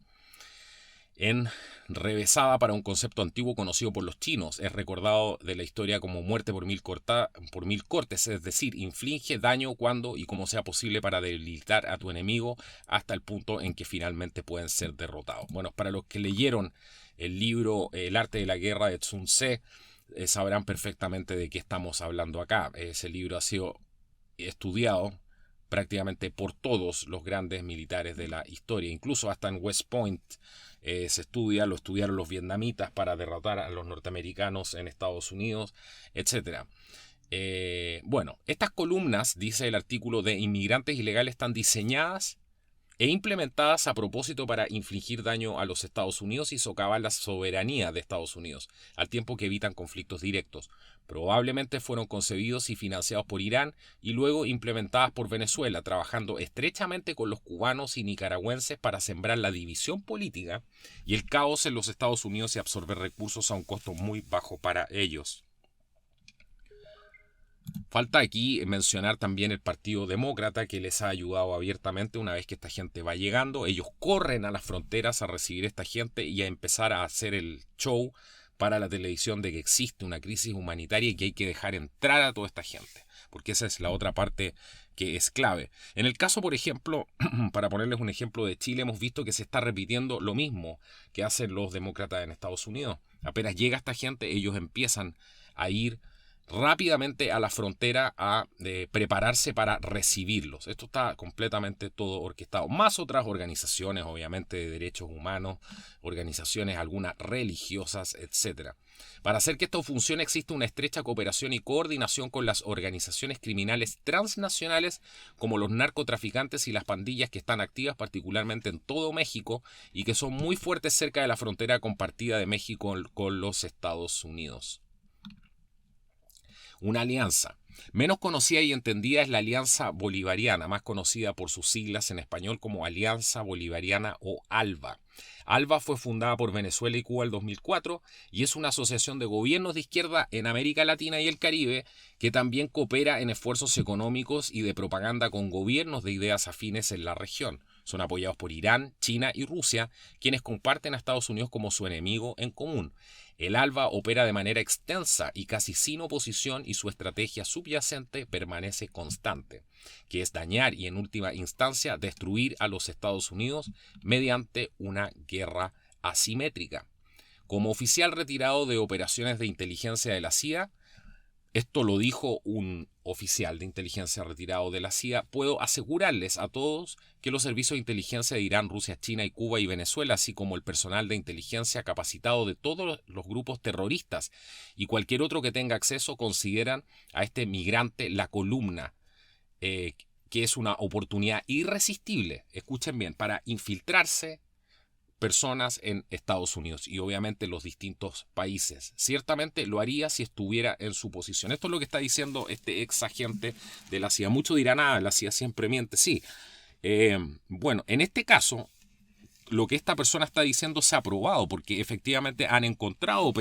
enrevesada para un concepto antiguo conocido por los chinos. Es recordado de la historia como muerte por 1000 cortes, es decir, inflige daño cuando y como sea posible para debilitar a tu enemigo hasta el punto en que finalmente pueden ser derrotados. Bueno, para los que leyeron el libro El arte de la guerra de Sun Tzu, sabrán perfectamente de qué estamos hablando acá. Ese libro ha sido estudiado prácticamente por todos los grandes militares de la historia, incluso hasta en West Point lo estudiaron los vietnamitas para derrotar a los norteamericanos en Estados Unidos, etc. Bueno, estas columnas, dice el artículo, de inmigrantes ilegales están diseñadas e implementadas a propósito para infligir daño a los Estados Unidos y socavar la soberanía de Estados Unidos, al tiempo que evitan conflictos directos. Probablemente fueron concebidos y financiados por Irán y luego implementadas por Venezuela, trabajando estrechamente con los cubanos y nicaragüenses para sembrar la división política y el caos en los Estados Unidos y absorber recursos a un costo muy bajo para ellos. Falta aquí mencionar también el Partido Demócrata, que les ha ayudado abiertamente una vez que esta gente va llegando. Ellos corren a las fronteras a recibir a esta gente y a empezar a hacer el show para la televisión de que existe una crisis humanitaria y que hay que dejar entrar a toda esta gente, porque esa es la otra parte que es clave. En el caso, por ejemplo, para ponerles un ejemplo de Chile, hemos visto que se está repitiendo lo mismo que hacen los demócratas en Estados Unidos. Apenas llega esta gente, ellos empiezan a ir rápidamente a la frontera a prepararse para recibirlos. Esto está completamente todo orquestado. Más otras organizaciones, obviamente, de derechos humanos, organizaciones algunas religiosas, etc. Para hacer que esto funcione existe una estrecha cooperación y coordinación con las organizaciones criminales transnacionales como los narcotraficantes y las pandillas que están activas particularmente en todo México y que son muy fuertes cerca de la frontera compartida de México con los Estados Unidos. Una alianza. Menos conocida y entendida es la Alianza Bolivariana, más conocida por sus siglas en español como Alianza Bolivariana o ALBA. ALBA fue fundada por Venezuela y Cuba en 2004 y es una asociación de gobiernos de izquierda en América Latina y el Caribe que también coopera en esfuerzos económicos y de propaganda con gobiernos de ideas afines en la región. Son apoyados por Irán, China y Rusia, quienes comparten a Estados Unidos como su enemigo en común. El ALBA opera de manera extensa y casi sin oposición y su estrategia subyacente permanece constante, que es dañar y en última instancia destruir a los Estados Unidos mediante una guerra asimétrica. Como oficial retirado de operaciones de inteligencia de la CIA, esto lo dijo un oficial de inteligencia retirado de la CIA, puedo asegurarles a todos que los servicios de inteligencia de Irán, Rusia, China y Cuba y Venezuela, así como el personal de inteligencia capacitado de todos los grupos terroristas y cualquier otro que tenga acceso, consideran a este migrante la columna, que es una oportunidad irresistible, escuchen bien, para infiltrarse personas en Estados Unidos y obviamente los distintos países. Ciertamente lo haría si estuviera en su posición. Esto es lo que está diciendo este ex agente de la CIA. Muchos dirán, la CIA siempre miente. Sí. Bueno, en este caso, lo que esta persona está diciendo se ha probado porque efectivamente han encontrado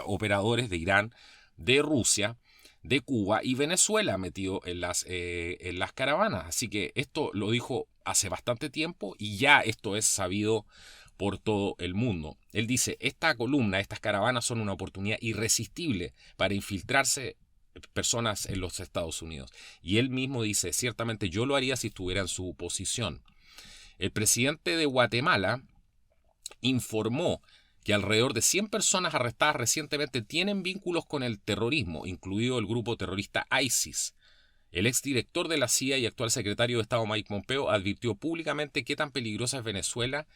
operadores de Irán, de Rusia, de Cuba y Venezuela metido en las caravanas. Así que esto lo dijo hace bastante tiempo y ya esto es sabido por todo el mundo. Él dice, esta columna, estas caravanas son una oportunidad irresistible para infiltrarse personas en los Estados Unidos. Y él mismo dice, ciertamente yo lo haría si estuviera en su posición. El presidente de Guatemala informó que alrededor de 100 personas arrestadas recientemente tienen vínculos con el terrorismo, incluido el grupo terrorista ISIS. El exdirector de la CIA y actual secretario de Estado Mike Pompeo advirtió públicamente qué tan peligrosa es Venezuela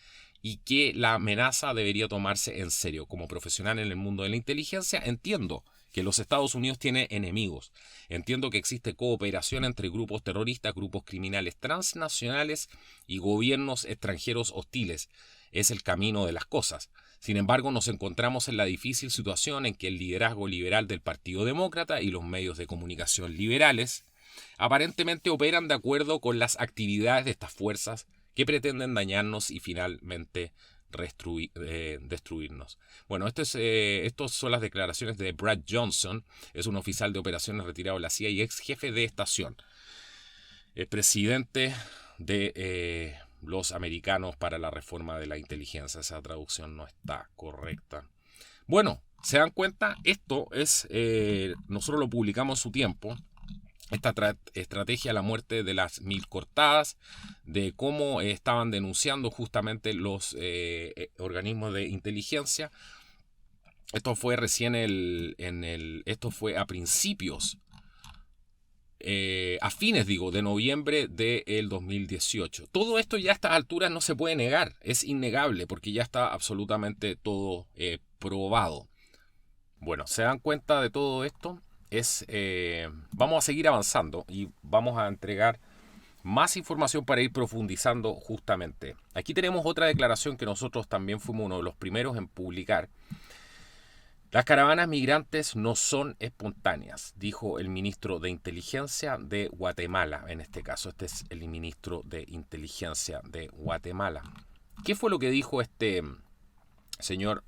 y que la amenaza debería tomarse en serio. Como profesional en el mundo de la inteligencia, entiendo que los Estados Unidos tiene enemigos. Entiendo que existe cooperación entre grupos terroristas, grupos criminales transnacionales y gobiernos extranjeros hostiles. Es el camino de las cosas. Sin embargo, nos encontramos en la difícil situación en que el liderazgo liberal del Partido Demócrata y los medios de comunicación liberales aparentemente operan de acuerdo con las actividades de estas fuerzas que pretenden dañarnos y finalmente destruirnos. Bueno, estas son las declaraciones de Brad Johnson, es un oficial de operaciones retirado de la CIA y ex jefe de estación, el presidente de los americanos para la reforma de la inteligencia. Esa traducción no está correcta. Bueno, ¿se dan cuenta? Esto es, nosotros lo publicamos en su tiempo. Esta estrategia, la muerte de las 1000 cortadas, de cómo estaban denunciando justamente los organismos de inteligencia. Esto fue recién esto fue a principios, a fines, de noviembre del 2018. Todo esto ya a estas alturas no se puede negar, es innegable porque ya está absolutamente todo probado. Bueno, ¿se dan cuenta de todo esto? vamos a seguir avanzando y vamos a entregar más información para ir profundizando justamente. Aquí tenemos otra declaración que nosotros también fuimos uno de los primeros en publicar. Las caravanas migrantes no son espontáneas, dijo el ministro de Inteligencia de Guatemala, en este caso. Este es el ministro de Inteligencia de Guatemala. ¿Qué fue lo que dijo este señor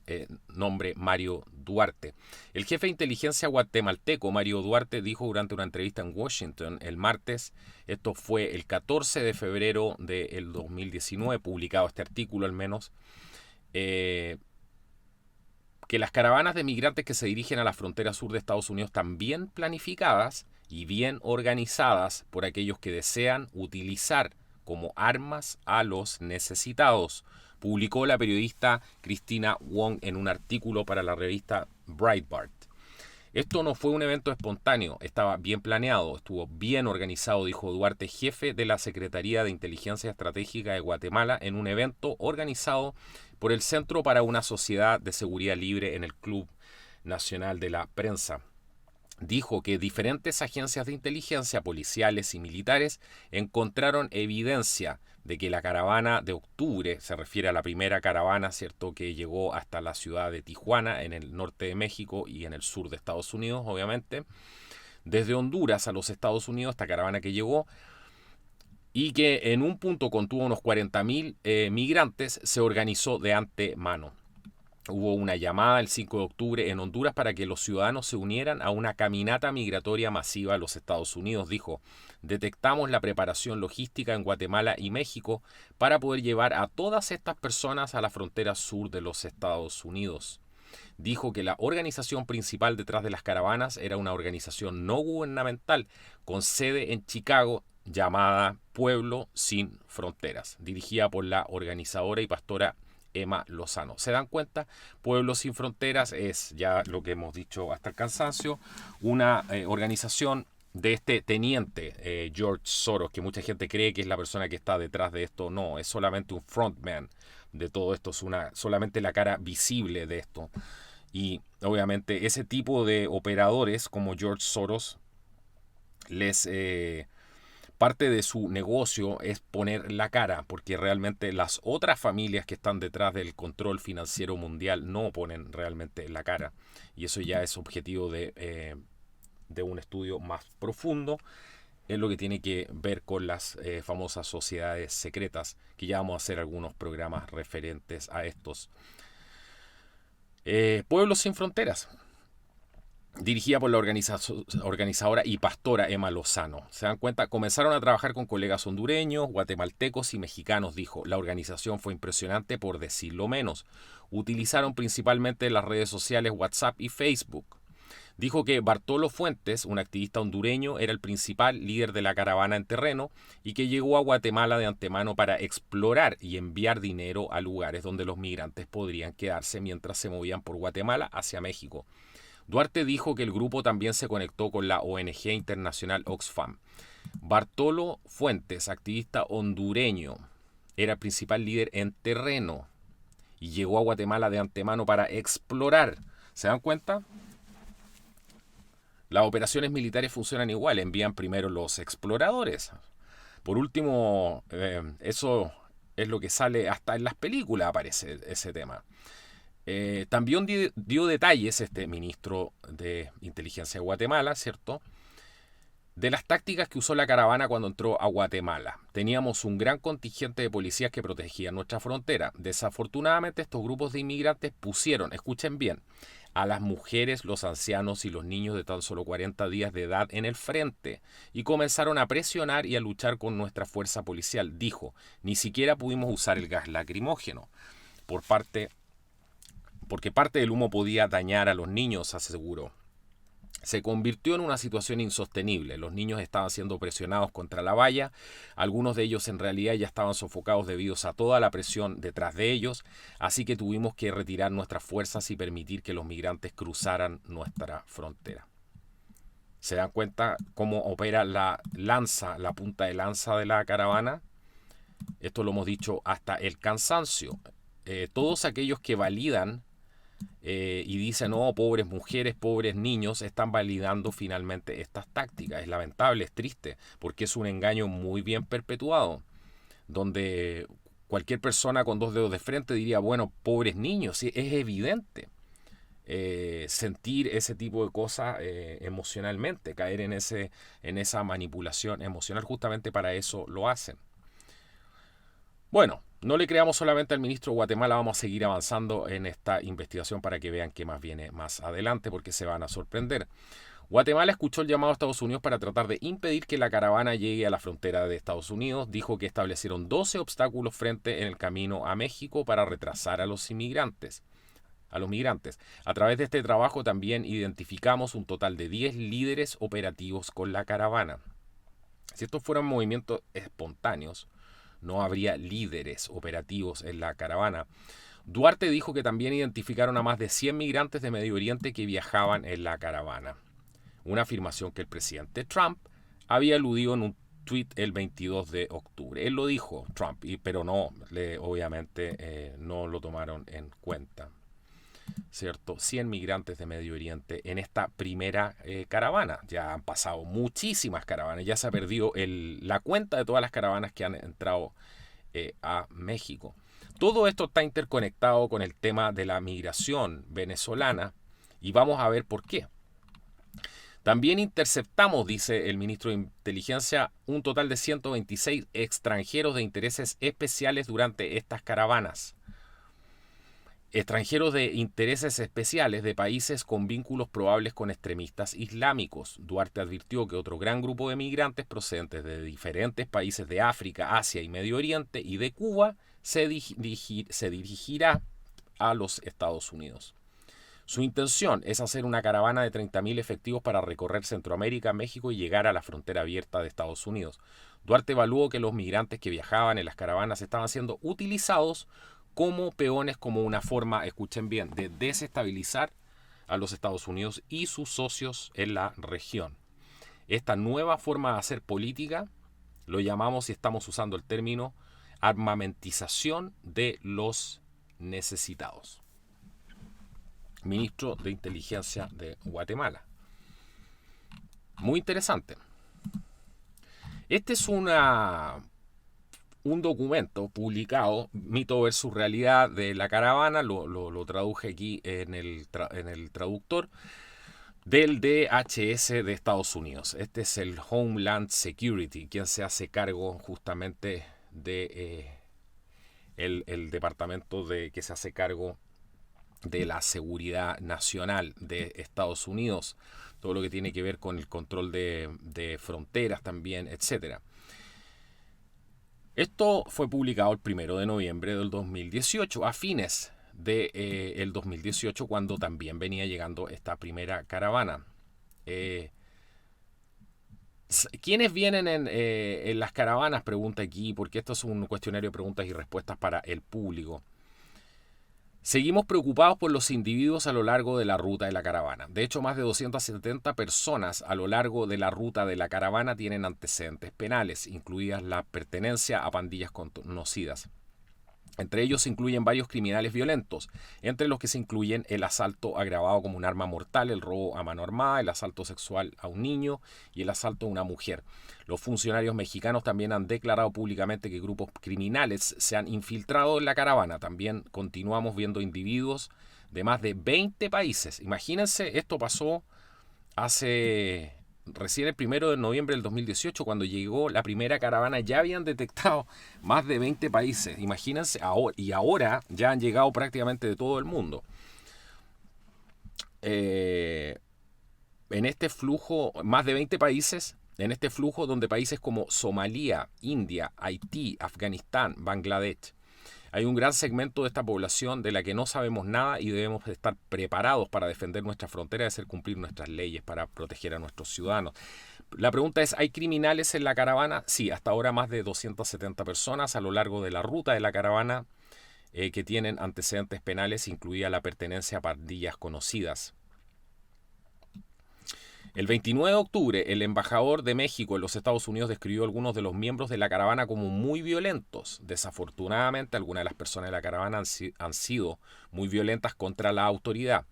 nombre Mario Duarte? El jefe de inteligencia guatemalteco, Mario Duarte, dijo durante una entrevista en Washington el martes, esto fue el 14 de febrero del 2019, publicado este artículo al menos, que las caravanas de migrantes que se dirigen a la frontera sur de Estados Unidos están bien planificadas y bien organizadas por aquellos que desean utilizar como armas a los necesitados, publicó la periodista Cristina Wong en un artículo para la revista Breitbart. Esto no fue un evento espontáneo, estaba bien planeado, estuvo bien organizado, dijo Duarte, jefe de la Secretaría de Inteligencia Estratégica de Guatemala, en un evento organizado por el Centro para una Sociedad de Seguridad Libre en el Club Nacional de la Prensa. Dijo que diferentes agencias de inteligencia, policiales y militares encontraron evidencia de que la caravana de octubre, se refiere a la primera caravana, ¿cierto?, que llegó hasta la ciudad de Tijuana, en el norte de México y en el sur de Estados Unidos, obviamente, desde Honduras a los Estados Unidos, esta caravana que llegó, y que en un punto contuvo unos 40.000 migrantes, se organizó de antemano. Hubo una llamada el 5 de octubre en Honduras para que los ciudadanos se unieran a una caminata migratoria masiva a los Estados Unidos. Dijo, detectamos la preparación logística en Guatemala y México para poder llevar a todas estas personas a la frontera sur de los Estados Unidos. Dijo que la organización principal detrás de las caravanas era una organización no gubernamental con sede en Chicago llamada Pueblo Sin Fronteras, dirigida por la organizadora y pastora Emma Lozano. ¿Se dan cuenta? Pueblos Sin Fronteras es, ya lo que hemos dicho hasta el cansancio, una organización de este teniente George Soros, que mucha gente cree que es la persona que está detrás de esto. No, es solamente un frontman de todo esto, es solamente la cara visible de esto. Y obviamente ese tipo de operadores como George Soros parte de su negocio es poner la cara, porque realmente las otras familias que están detrás del control financiero mundial no ponen realmente la cara. Y eso ya es objetivo de un estudio más profundo, en lo que tiene que ver con las famosas sociedades secretas, que ya vamos a hacer algunos programas referentes a estos. Pueblos Sin Fronteras, dirigida por la organizadora y pastora Emma Lozano. ¿Se dan cuenta? Comenzaron a trabajar con colegas hondureños, guatemaltecos y mexicanos, dijo. La organización fue impresionante por decirlo menos. Utilizaron principalmente las redes sociales WhatsApp y Facebook. Dijo que Bartolo Fuentes, un activista hondureño, era el principal líder de la caravana en terreno y que llegó a Guatemala de antemano para explorar y enviar dinero a lugares donde los migrantes podrían quedarse mientras se movían por Guatemala hacia México. Duarte dijo que el grupo también se conectó con la ONG internacional Oxfam. Bartolo Fuentes, activista hondureño, era el principal líder en terreno y llegó a Guatemala de antemano para explorar. ¿Se dan cuenta? Las operaciones militares funcionan igual, envían primero los exploradores. Por último, eso es lo que sale hasta en las películas, aparece ese tema. También dio detalles este ministro de Inteligencia de Guatemala, ¿cierto?, de las tácticas que usó la caravana cuando entró a Guatemala. Teníamos un gran contingente de policías que protegían nuestra frontera. Desafortunadamente, estos grupos de inmigrantes pusieron, escuchen bien, a las mujeres, los ancianos y los niños de tan solo 40 días de edad en el frente y comenzaron a presionar y a luchar con nuestra fuerza policial. Dijo, ni siquiera pudimos usar el gas lacrimógeno porque parte del humo podía dañar a los niños, aseguró. Se convirtió en una situación insostenible. Los niños estaban siendo presionados contra la valla. Algunos de ellos en realidad ya estaban sofocados debido a toda la presión detrás de ellos. Así que tuvimos que retirar nuestras fuerzas y permitir que los migrantes cruzaran nuestra frontera. ¿Se dan cuenta cómo opera la punta de lanza de la caravana? Esto lo hemos dicho hasta el cansancio. Todos aquellos que validan y dice, no, pobres mujeres, pobres niños, están validando finalmente estas tácticas. Es lamentable, es triste, porque es un engaño muy bien perpetuado, donde cualquier persona con dos dedos de frente diría, bueno, pobres niños, sí, es evidente. Sentir ese tipo de cosas emocionalmente, caer en esa manipulación emocional, justamente para eso lo hacen. Bueno, no le creamos solamente al ministro de Guatemala, vamos a seguir avanzando en esta investigación para que vean qué más viene más adelante, porque se van a sorprender. Guatemala escuchó el llamado a Estados Unidos para tratar de impedir que la caravana llegue a la frontera de Estados Unidos. Dijo que establecieron 12 obstáculos frente en el camino a México para retrasar a los migrantes. A través de este trabajo también identificamos un total de 10 líderes operativos con la caravana. Si estos fueran movimientos espontáneos, no habría líderes operativos en la caravana. Duarte dijo que también identificaron a más de 100 migrantes de Medio Oriente que viajaban en la caravana. Una afirmación que el presidente Trump había eludido en un tuit el 22 de octubre. Él lo dijo, Trump, pero no, obviamente no lo tomaron en cuenta. ¿Cierto? 100 migrantes de Medio Oriente en esta primera caravana. Ya han pasado muchísimas caravanas, ya se ha perdido la cuenta de todas las caravanas que han entrado a México. Todo esto está interconectado con el tema de la migración venezolana y vamos a ver por qué. También interceptamos, dice el ministro de Inteligencia, un total de 126 extranjeros de intereses especiales durante estas caravanas. Extranjeros de intereses especiales de países con vínculos probables con extremistas islámicos. Duarte advirtió que otro gran grupo de migrantes procedentes de diferentes países de África, Asia y Medio Oriente y de Cuba se dirigirá a los Estados Unidos. Su intención es hacer una caravana de 30.000 efectivos para recorrer Centroamérica, México y llegar a la frontera abierta de Estados Unidos. Duarte evaluó que los migrantes que viajaban en las caravanas estaban siendo utilizados como peones, como una forma, escuchen bien, de desestabilizar a los Estados Unidos y sus socios en la región. Esta nueva forma de hacer política lo llamamos, y estamos usando el término, armamentización de los necesitados. Ministro de Inteligencia de Guatemala. Muy interesante. Este es un documento publicado, Mito versus Realidad de la caravana, lo traduje aquí en el traductor, del DHS de Estados Unidos. Este es el Homeland Security, quien se hace cargo justamente de el departamento que se hace cargo de la seguridad nacional de Estados Unidos, todo lo que tiene que ver con el control de fronteras también, etcétera. Esto fue publicado el 1 de noviembre del 2018, a fines del 2018, cuando también venía llegando esta primera caravana. ¿Quiénes vienen en las caravanas? Pregunta aquí, porque esto es un cuestionario de preguntas y respuestas para el público. Seguimos preocupados por los individuos a lo largo de la ruta de la caravana. De hecho, más de 270 personas a lo largo de la ruta de la caravana tienen antecedentes penales, incluidas la pertenencia a pandillas conocidas. Entre ellos se incluyen varios criminales violentos, entre los que se incluyen el asalto agravado como un arma mortal, el robo a mano armada, el asalto sexual a un niño y el asalto a una mujer. Los funcionarios mexicanos también han declarado públicamente que grupos criminales se han infiltrado en la caravana. También continuamos viendo individuos de más de 20 países. Imagínense, esto pasó recién el 1 de noviembre del 2018, cuando llegó la primera caravana, ya habían detectado más de 20 países. Imagínense, ahora ya han llegado prácticamente de todo el mundo. En este flujo, más de 20 países, en este flujo donde países como Somalia, India, Haití, Afganistán, Bangladesh. Hay un gran segmento de esta población de la que no sabemos nada y debemos estar preparados para defender nuestra frontera y hacer cumplir nuestras leyes para proteger a nuestros ciudadanos. La pregunta es, ¿hay criminales en la caravana? Sí, hasta ahora más de 270 personas a lo largo de la ruta de la caravana que tienen antecedentes penales, incluida la pertenencia a pandillas conocidas. El 29 de octubre, el embajador de México en los Estados Unidos describió a algunos de los miembros de la caravana como muy violentos. Desafortunadamente, algunas de las personas de la caravana han sido muy violentas contra la autoridad,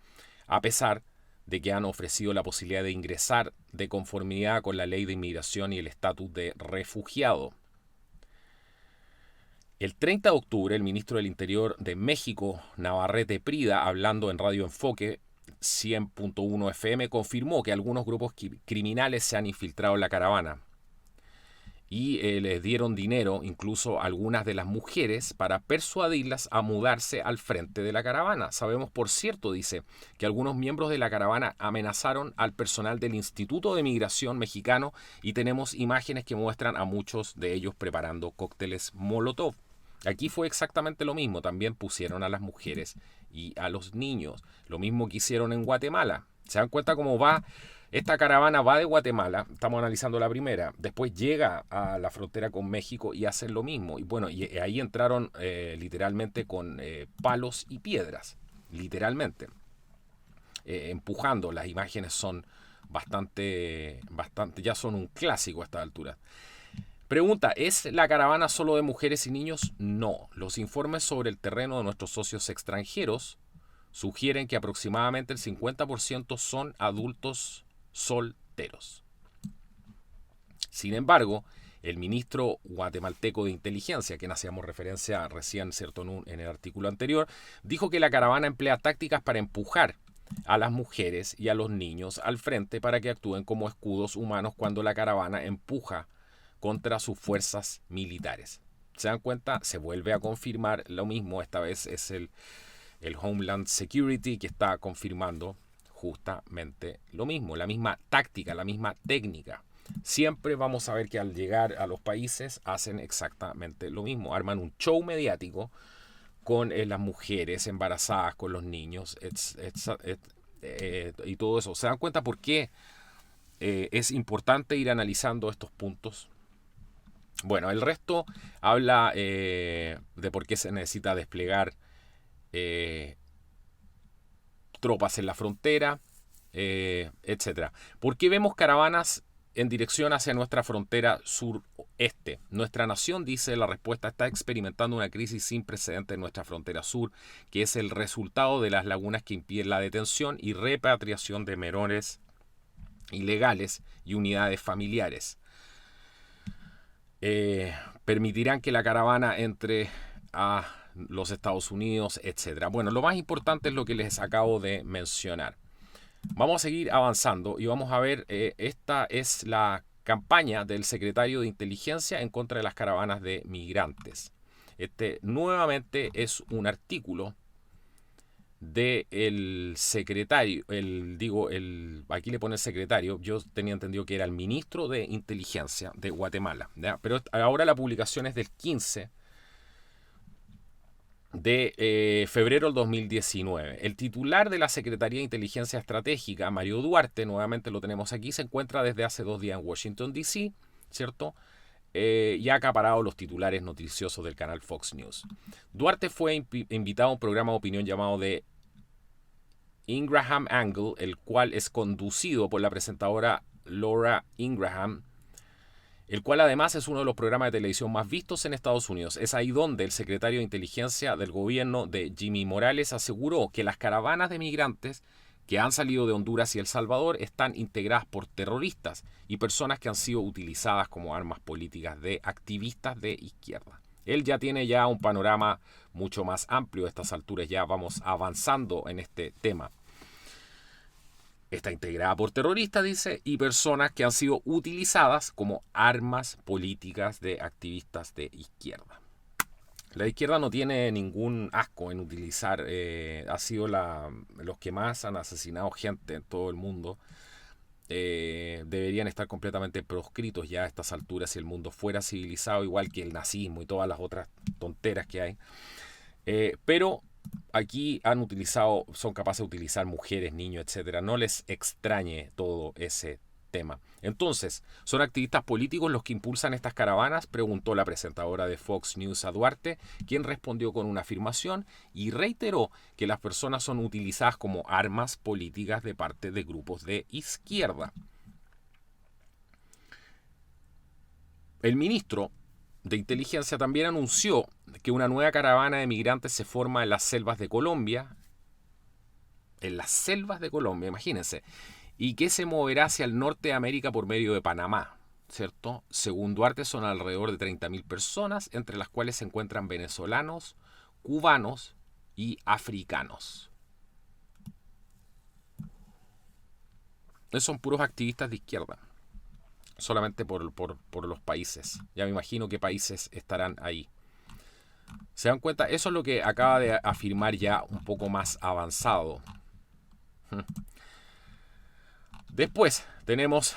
a pesar de que han ofrecido la posibilidad de ingresar de conformidad con la ley de inmigración y el estatus de refugiado. El 30 de octubre, el ministro del Interior de México, Navarrete Prida, hablando en Radio Enfoque 100.1 FM, confirmó que algunos grupos criminales se han infiltrado en la caravana y les dieron dinero, incluso a algunas de las mujeres, para persuadirlas a mudarse al frente de la caravana. Sabemos, por cierto, dice, que algunos miembros de la caravana amenazaron al personal del Instituto de Migración mexicano y tenemos imágenes que muestran a muchos de ellos preparando cócteles Molotov. Aquí fue exactamente lo mismo, también pusieron a las mujeres y a los niños, lo mismo que hicieron en Guatemala. ¿Se dan cuenta cómo va? Esta caravana va de Guatemala, estamos analizando la primera, después llega a la frontera con México y hacen lo mismo. Y bueno, y ahí entraron literalmente con palos y piedras, literalmente, empujando. Las imágenes son bastante, ya son un clásico a esta altura. Pregunta, ¿es la caravana solo de mujeres y niños? No. Los informes sobre el terreno de nuestros socios extranjeros sugieren que aproximadamente el 50% son adultos solteros. Sin embargo, el ministro guatemalteco de inteligencia, a quien hacíamos referencia recién, ¿cierto?, en el artículo anterior, dijo que la caravana emplea tácticas para empujar a las mujeres y a los niños al frente para que actúen como escudos humanos cuando la caravana empuja contra sus fuerzas militares. ¿Se dan cuenta? Se vuelve a confirmar lo mismo. Esta vez es el Homeland Security que está confirmando justamente lo mismo, la misma táctica, la misma técnica. Siempre vamos a ver que al llegar a los países hacen exactamente lo mismo. Arman un show mediático con las mujeres embarazadas, con los niños, y todo eso. ¿Se dan cuenta por qué es importante ir analizando estos puntos? Bueno, el resto habla de por qué se necesita desplegar tropas en la frontera, etc. ¿Por qué vemos caravanas en dirección hacia nuestra frontera sureste? Nuestra nación, dice la respuesta, está experimentando una crisis sin precedentes en nuestra frontera sur, que es el resultado de las lagunas que impiden la detención y repatriación de menores ilegales y unidades familiares. Permitirán que la caravana entre a los Estados Unidos, etc. Bueno, lo más importante es lo que les acabo de mencionar. Vamos a seguir avanzando y vamos a ver, esta es la campaña del secretario de Inteligencia en contra de las caravanas de migrantes. Este nuevamente es un artículo del secretario, aquí le pone el secretario, yo tenía entendido que era el ministro de Inteligencia de Guatemala, ¿ya? Pero ahora la publicación es del 15 de febrero del 2019. El titular de la Secretaría de Inteligencia Estratégica, Mario Duarte, nuevamente lo tenemos aquí, se encuentra desde hace 2 días en Washington, D.C., ¿cierto? Y ha acaparado los titulares noticiosos del canal Fox News. Duarte fue invitado a un programa de opinión llamado The Ingraham Angle, el cual es conducido por la presentadora Laura Ingraham, el cual además es uno de los programas de televisión más vistos en Estados Unidos. Es ahí donde el secretario de Inteligencia del gobierno de Jimmy Morales aseguró que las caravanas de migrantes que han salido de Honduras y El Salvador están integradas por terroristas y personas que han sido utilizadas como armas políticas de activistas de izquierda. Él ya tiene ya un panorama mucho más amplio a estas alturas, ya vamos avanzando en este tema. Está integrada por terroristas, dice, y personas que han sido utilizadas como armas políticas de activistas de izquierda. La izquierda no tiene ningún asco en utilizar, ha sido los que más han asesinado gente en todo el mundo. Deberían estar completamente proscritos ya a estas alturas si el mundo fuera civilizado, igual que el nazismo y todas las otras tonteras que hay. Pero aquí son capaces de utilizar mujeres, niños, etcétera. No les extrañe todo ese tema. Entonces, ¿son activistas políticos los que impulsan estas caravanas?, preguntó la presentadora de Fox News a Duarte, quien respondió con una afirmación y reiteró que las personas son utilizadas como armas políticas de parte de grupos de izquierda. El ministro de Inteligencia también anunció que una nueva caravana de migrantes se forma en las selvas de Colombia, imagínense, y que se moverá hacia el norte de América por medio de Panamá, ¿cierto? Según Duarte son alrededor de 30.000 personas, entre las cuales se encuentran venezolanos, cubanos y africanos. Esos son puros activistas de izquierda, solamente por los países. Ya me imagino qué países estarán ahí. ¿Se dan cuenta? Eso es lo que acaba de afirmar ya un poco más avanzado. Después tenemos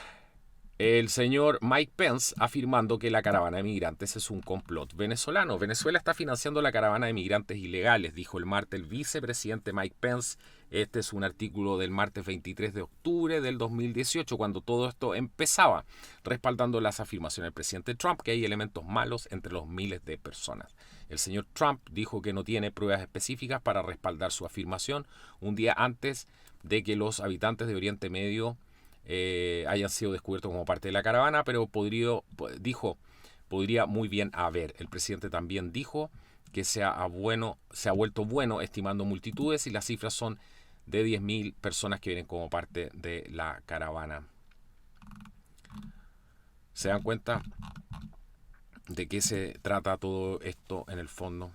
el señor Mike Pence afirmando que la caravana de migrantes es un complot venezolano. Venezuela está financiando la caravana de migrantes ilegales, dijo el martes el vicepresidente Mike Pence. Este es un artículo del martes 23 de octubre del 2018, cuando todo esto empezaba, respaldando las afirmaciones del presidente Trump que hay elementos malos entre los miles de personas. El señor Trump dijo que no tiene pruebas específicas para respaldar su afirmación un día antes de que los habitantes de Oriente Medio hayan sido descubiertos como parte de la caravana, pero podría muy bien haber. El presidente también dijo que se ha vuelto bueno estimando multitudes y las cifras son de 10.000 personas que vienen como parte de la caravana. ¿Se dan cuenta de qué se trata todo esto en el fondo?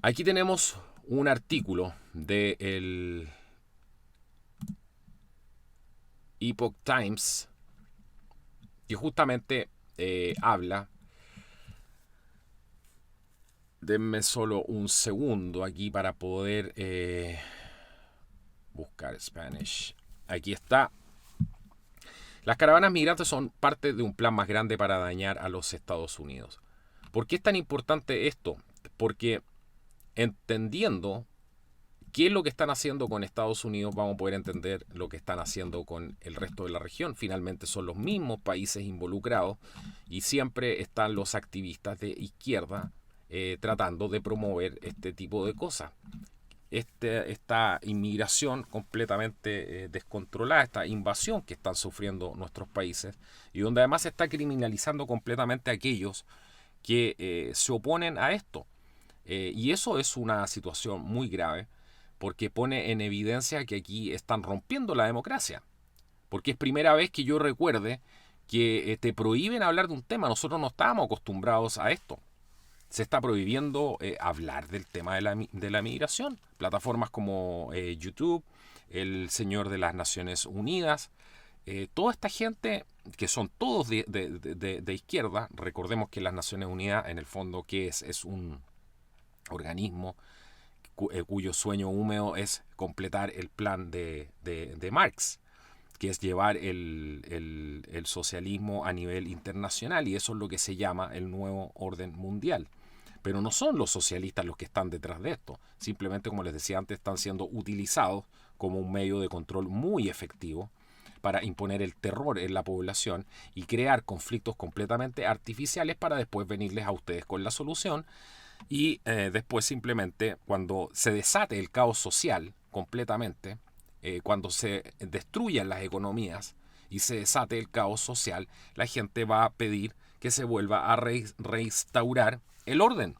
Aquí tenemos un artículo del Epoch Times que justamente habla. Denme solo un segundo aquí para poder buscar Spanish. Aquí está. Las caravanas migrantes son parte de un plan más grande para dañar a los Estados Unidos. ¿Por qué es tan importante esto? Porque entendiendo qué es lo que están haciendo con Estados Unidos, vamos a poder entender lo que están haciendo con el resto de la región. Finalmente son los mismos países involucrados y siempre están los activistas de izquierda tratando de promover este tipo de cosas. Esta inmigración completamente descontrolada, esta invasión que están sufriendo nuestros países y donde además se está criminalizando completamente a aquellos que se oponen a esto. Y eso es una situación muy grave porque pone en evidencia que aquí están rompiendo la democracia. Porque es primera vez que yo recuerde que te prohíben hablar de un tema. Nosotros no estábamos acostumbrados a esto. Se está prohibiendo hablar del tema de la migración. Plataformas como YouTube, el Señor de las Naciones Unidas, toda esta gente que son todos de izquierda. Recordemos que las Naciones Unidas en el fondo ¿qué es? Es un organismo cuyo sueño húmedo es completar el plan de Marx, que es llevar el socialismo a nivel internacional, y eso es lo que se llama el nuevo orden mundial. Pero no son los socialistas los que están detrás de esto, simplemente, como les decía antes, están siendo utilizados como un medio de control muy efectivo para imponer el terror en la población y crear conflictos completamente artificiales para después venirles a ustedes con la solución. Y después simplemente cuando se desate el caos social completamente, cuando se destruyan las economías y se desate el caos social, la gente va a pedir que se vuelva a reinstaurar el orden.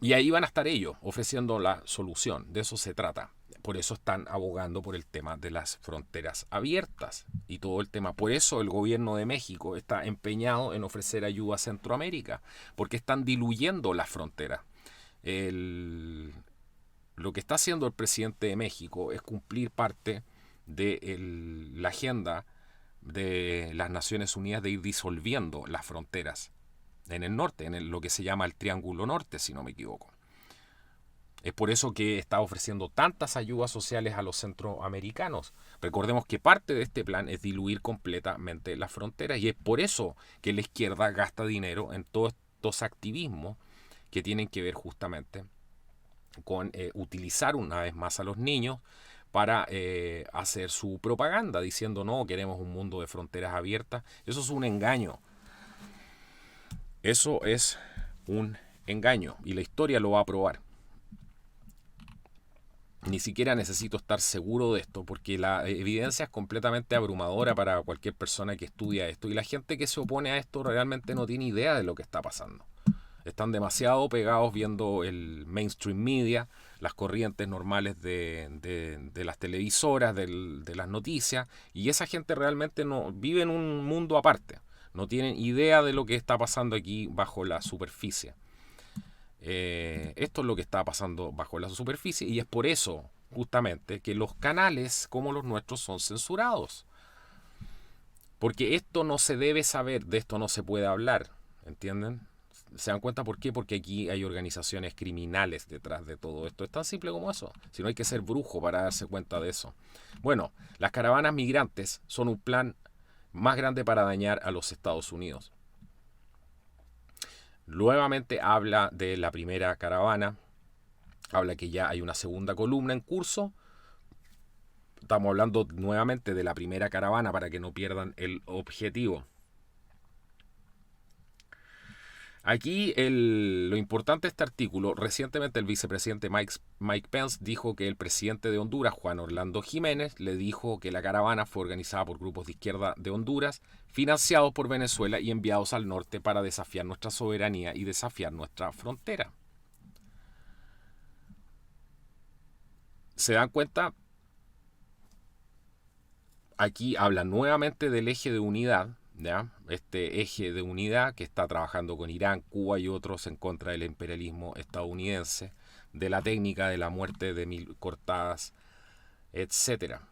Y ahí van a estar ellos ofreciendo la solución. De eso se trata. Por eso están abogando por el tema de las fronteras abiertas y todo el tema. Por eso el gobierno de México está empeñado en ofrecer ayuda a Centroamérica, porque están diluyendo las fronteras. Lo que está haciendo el presidente de México es cumplir parte de la agenda de las Naciones Unidas de ir disolviendo las fronteras en el norte, lo que se llama el Triángulo Norte, si no me equivoco. Es por eso que está ofreciendo tantas ayudas sociales a los centroamericanos. Recordemos que parte de este plan es diluir completamente las fronteras y es por eso que la izquierda gasta dinero en todos estos activismos que tienen que ver justamente con utilizar una vez más a los niños para hacer su propaganda diciendo no, queremos un mundo de fronteras abiertas. Eso es un engaño. Eso es un engaño y la historia lo va a probar. Ni siquiera necesito estar seguro de esto, porque la evidencia es completamente abrumadora para cualquier persona que estudia esto. Y la gente que se opone a esto realmente no tiene idea de lo que está pasando. Están demasiado pegados viendo el mainstream media, las corrientes normales de las televisoras, de las noticias, y esa gente realmente no vive en un mundo aparte. No tienen idea de lo que está pasando aquí bajo la superficie. Esto es lo que está pasando bajo la superficie, y es por eso justamente que los canales como los nuestros son censurados. Porque esto no se debe saber, de esto no se puede hablar, ¿entienden? ¿Se dan cuenta por qué? Porque aquí hay organizaciones criminales detrás de todo esto. Es tan simple como eso. Si no, hay que ser brujo para darse cuenta de eso. Bueno, las caravanas migrantes son un plan más grande para dañar a los Estados Unidos. Nuevamente habla de la primera caravana. Habla que ya hay una segunda columna en curso. Estamos hablando nuevamente de la primera caravana para que no pierdan el objetivo. Aquí lo importante de este artículo, recientemente el vicepresidente Mike Pence dijo que el presidente de Honduras, Juan Orlando Jiménez, le dijo que la caravana fue organizada por grupos de izquierda de Honduras, financiados por Venezuela y enviados al norte para desafiar nuestra soberanía y desafiar nuestra frontera. ¿Se dan cuenta? Aquí habla nuevamente del eje de unidad, ¿ya? Este eje de unidad que está trabajando con Irán, Cuba y otros en contra del imperialismo estadounidense, de la técnica de la muerte de mil cortadas, etcétera,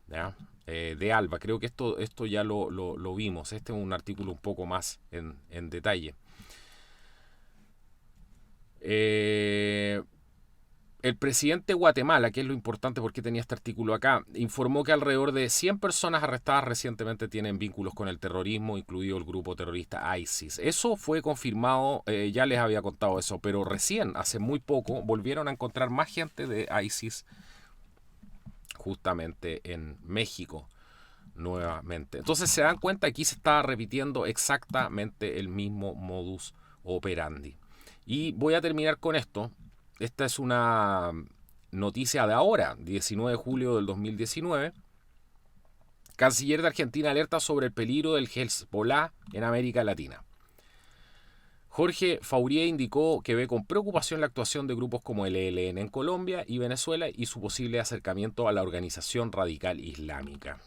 ¿ya? De Alba, creo que esto ya lo vimos. Este es un artículo un poco más en detalle. El presidente de Guatemala, que es lo importante porque tenía este artículo acá, informó que alrededor de 100 personas arrestadas recientemente tienen vínculos con el terrorismo, incluido el grupo terrorista ISIS. Eso fue confirmado, ya les había contado eso, pero recién, hace muy poco, volvieron a encontrar más gente de ISIS justamente en México nuevamente. Entonces se dan cuenta, aquí se está repitiendo exactamente el mismo modus operandi. Y voy a terminar con esto. Esta es una noticia de ahora, 19 de julio del 2019. Canciller de Argentina alerta sobre el peligro del Hezbollah en América Latina. Jorge Faurier indicó que ve con preocupación la actuación de grupos como el ELN en Colombia y Venezuela y su posible acercamiento a la organización radical islámica.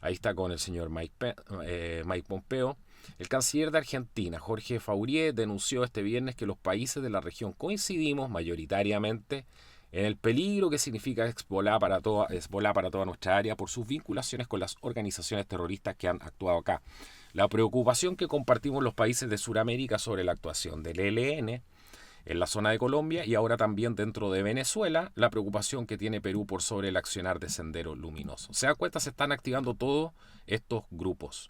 Ahí está con el señor Mike Pompeo. El canciller de Argentina, Jorge Faurier, denunció este viernes que los países de la región coincidimos mayoritariamente en el peligro que significa Hezbollah para toda nuestra área por sus vinculaciones con las organizaciones terroristas que han actuado acá. La preocupación que compartimos los países de Sudamérica sobre la actuación del ELN en la zona de Colombia y ahora también dentro de Venezuela, la preocupación que tiene Perú por sobre el accionar de Sendero Luminoso. Se dan cuenta, se están activando todos estos grupos.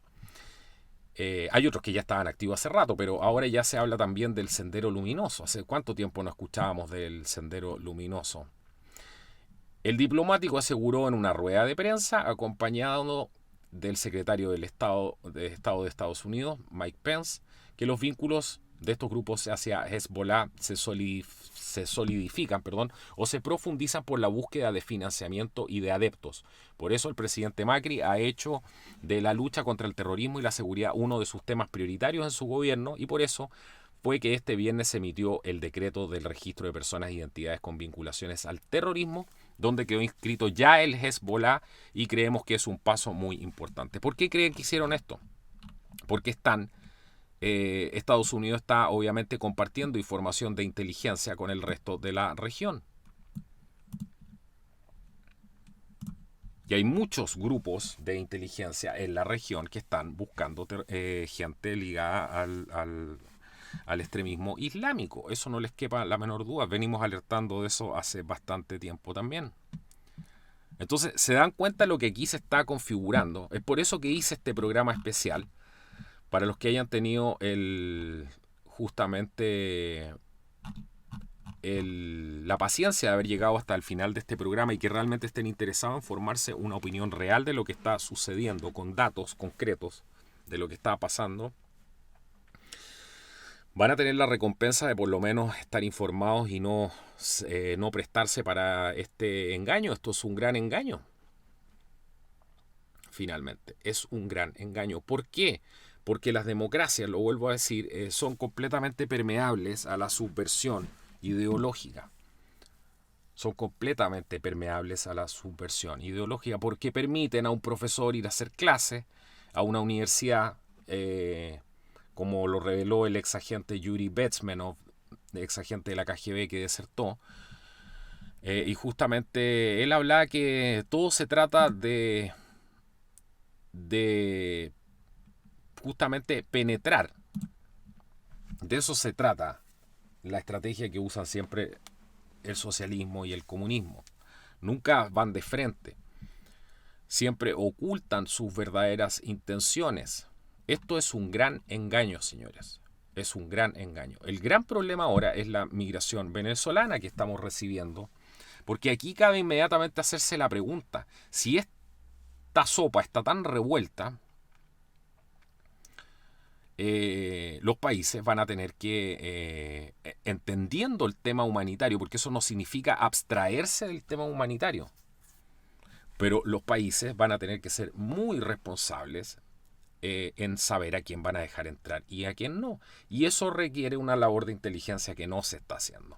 Hay otros que ya estaban activos hace rato, pero ahora ya se habla también del Sendero Luminoso. ¿Hace cuánto tiempo no escuchábamos del Sendero Luminoso? El diplomático aseguró en una rueda de prensa, acompañado del secretario del Estado de Estados Unidos, Mike Pence, que los vínculos de estos grupos hacia Hezbollah se solidifican, o se profundizan por la búsqueda de financiamiento y de adeptos. Por eso el presidente Macri ha hecho de la lucha contra el terrorismo y la seguridad uno de sus temas prioritarios en su gobierno, y por eso fue que este viernes se emitió el decreto del registro de personas e identidades con vinculaciones al terrorismo, donde quedó inscrito ya el Hezbollah, y creemos que es un paso muy importante. ¿Por qué creen que hicieron esto? Porque Estados Unidos está obviamente compartiendo información de inteligencia con el resto de la región. Y hay muchos grupos de inteligencia en la región que están buscando gente ligada al extremismo islámico. Eso no les quepa la menor duda. Venimos alertando de eso hace bastante tiempo también. Entonces, se dan cuenta de lo que aquí se está configurando. Es por eso que hice este programa especial. Para los que hayan tenido justamente la paciencia de haber llegado hasta el final de este programa y que realmente estén interesados en formarse una opinión real de lo que está sucediendo, con datos concretos de lo que está pasando. van a tener la recompensa de por lo menos estar informados y no prestarse para este engaño. Esto es un gran engaño. Finalmente, es un gran engaño. ¿Por qué? Porque las democracias, lo vuelvo a decir, son completamente permeables a la subversión ideológica. Son completamente permeables a la subversión ideológica porque permiten a un profesor ir a hacer clase a una universidad, como lo reveló el exagente Yuri Bezmenov, exagente de la KGB que desertó. Y justamente él hablaba que todo se trata de justamente penetrar. De eso se trata la estrategia que usan siempre el socialismo y el comunismo. Nunca van de frente. Siempre ocultan sus verdaderas intenciones. Esto es un gran engaño, señores. Es un gran engaño. El gran problema ahora es la migración venezolana que estamos recibiendo. Porque aquí cabe inmediatamente hacerse la pregunta. Si esta sopa está tan revuelta, los países van a tener que, entendiendo el tema humanitario, porque eso no significa abstraerse del tema humanitario, pero los países van a tener que ser muy responsables en saber a quién van a dejar entrar y a quién no. Y eso requiere una labor de inteligencia que no se está haciendo.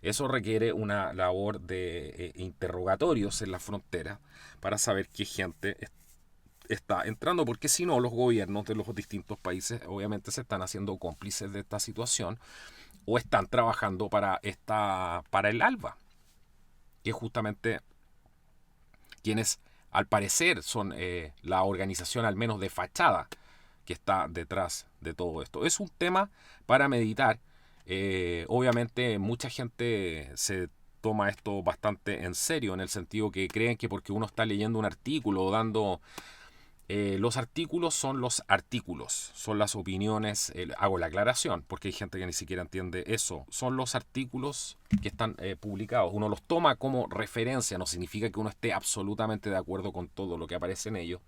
Eso requiere una labor de interrogatorios en la frontera para saber qué gente está entrando, porque si no, los gobiernos de los distintos países obviamente se están haciendo cómplices de esta situación o están trabajando para el ALBA, que es justamente quienes al parecer son la organización al menos de fachada que está detrás de todo esto. Es un tema para meditar. Obviamente mucha gente se toma esto bastante en serio, en el sentido que creen que porque uno está leyendo un artículo o dando... los artículos son los artículos, son las opiniones, hago la aclaración, porque hay gente que ni siquiera entiende eso, son los artículos que están publicados, uno los toma como referencia, no significa que uno esté absolutamente de acuerdo con todo lo que aparece en ellos,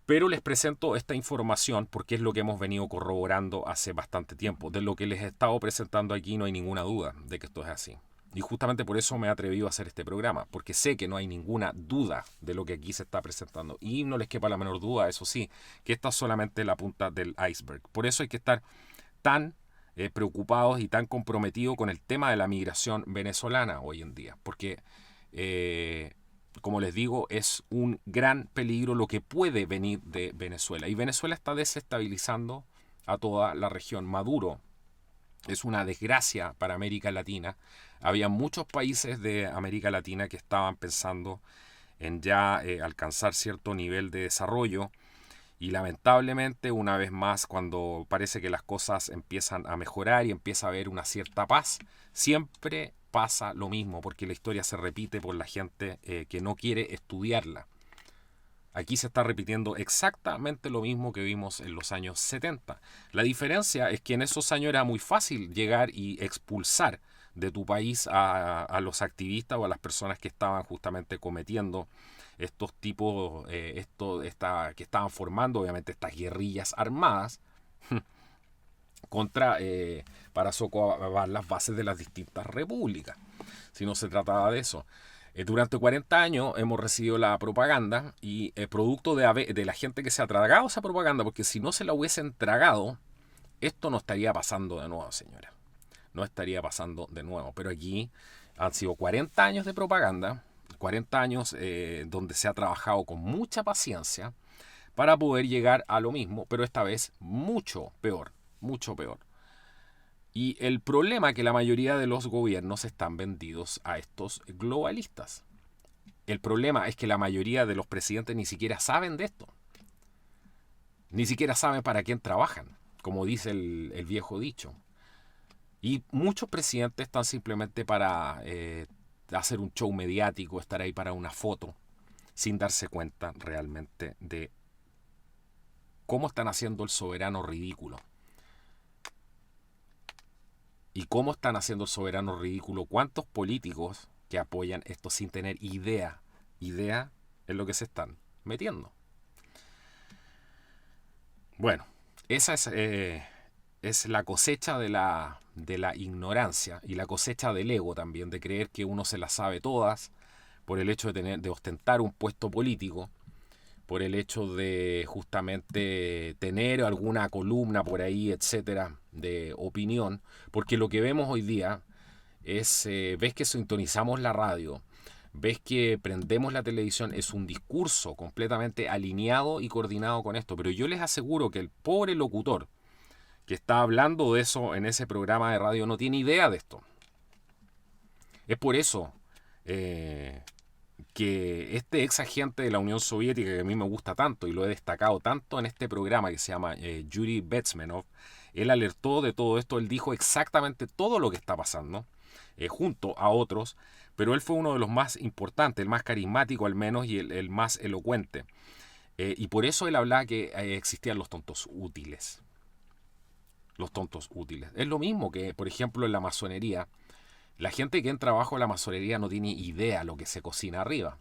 pero les presento esta información porque es lo que hemos venido corroborando hace bastante tiempo. De lo que les he estado presentando aquí no hay ninguna duda de que esto es así. Y justamente por eso me he atrevido a hacer este programa, porque sé que no hay ninguna duda de lo que aquí se está presentando. Y no les quepa la menor duda, eso sí, que esta es solamente la punta del iceberg. Por eso hay que estar tan preocupados y tan comprometidos con el tema de la migración venezolana hoy en día. Porque, como les digo, es un gran peligro lo que puede venir de Venezuela. Y Venezuela está desestabilizando a toda la región. Maduro es una desgracia para América Latina. Había muchos países de América Latina que estaban pensando en ya alcanzar cierto nivel de desarrollo y lamentablemente una vez más cuando parece que las cosas empiezan a mejorar y empieza a haber una cierta paz, siempre pasa lo mismo porque la historia se repite por la gente que no quiere estudiarla. Aquí se está repitiendo exactamente lo mismo que vimos en los años 70. La diferencia es que en esos años era muy fácil llegar y expulsar de tu país a los activistas o a las personas que estaban justamente cometiendo estos tipos, que estaban formando obviamente estas guerrillas armadas contra, para socavar las bases de las distintas repúblicas. Si no se trataba de eso. Durante 40 años hemos recibido la propaganda y producto de la gente que se ha tragado esa propaganda, porque si no se la hubiesen tragado, esto no estaría pasando de nuevo, señora. No estaría pasando de nuevo. Pero aquí han sido 40 años de propaganda, 40 años donde se ha trabajado con mucha paciencia para poder llegar a lo mismo, pero esta vez mucho peor, mucho peor. Y el problema es que la mayoría de los gobiernos están vendidos a estos globalistas. El problema es que la mayoría de los presidentes ni siquiera saben de esto. Ni siquiera saben para quién trabajan, como dice el viejo dicho. Y muchos presidentes están simplemente para hacer un show mediático, estar ahí para una foto, sin darse cuenta realmente de cómo están haciendo el soberano ridículo. ¿Y cómo están haciendo el soberano ridículo? ¿Cuántos políticos que apoyan esto sin tener idea en lo que se están metiendo? Bueno, esa es es la cosecha de la ignorancia y la cosecha del ego también, de creer que uno se las sabe todas por el hecho de ostentar un puesto político, por el hecho de justamente tener alguna columna por ahí, etcétera, de opinión, porque lo que vemos hoy día es, ves que sintonizamos la radio, ves que prendemos la televisión, es un discurso completamente alineado y coordinado con esto, pero yo les aseguro que el pobre locutor que está hablando de eso en ese programa de radio no tiene idea de esto. Es por eso que este ex agente de la Unión Soviética, que a mí me gusta tanto y lo he destacado tanto en este programa que se llama Yuri Bezmenov, él alertó de todo esto, él dijo exactamente todo lo que está pasando, junto a otros, pero él fue uno de los más importantes, el más carismático al menos y el más elocuente. Y por eso él hablaba que existían los tontos útiles. Los tontos útiles. Es lo mismo que, por ejemplo, en la masonería. La gente que entra abajo de la masonería no tiene idea lo que se cocina arriba.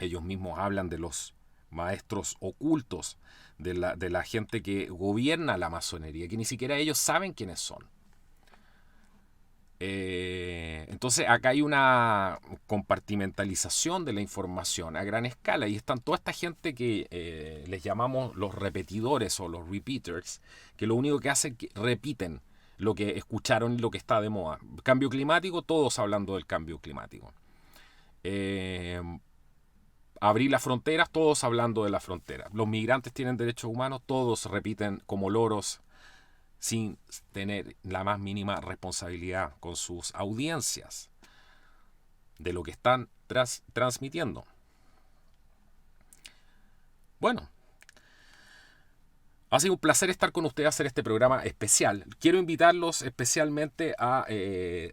Ellos mismos hablan de los maestros ocultos, de la gente que gobierna la masonería, que ni siquiera ellos saben quiénes son. Entonces acá hay una compartimentalización de la información a gran escala y están toda esta gente que les llamamos los repetidores o los repeaters, que lo único que hacen es que repiten lo que escucharon y lo que está de moda. Cambio climático, todos hablando del cambio climático. Abrir las fronteras, todos hablando de las fronteras. Los migrantes tienen derechos humanos, todos repiten como loros sin tener la más mínima responsabilidad con sus audiencias de lo que están transmitiendo. Bueno, ha sido un placer estar con ustedes, hacer este programa especial. Quiero invitarlos especialmente a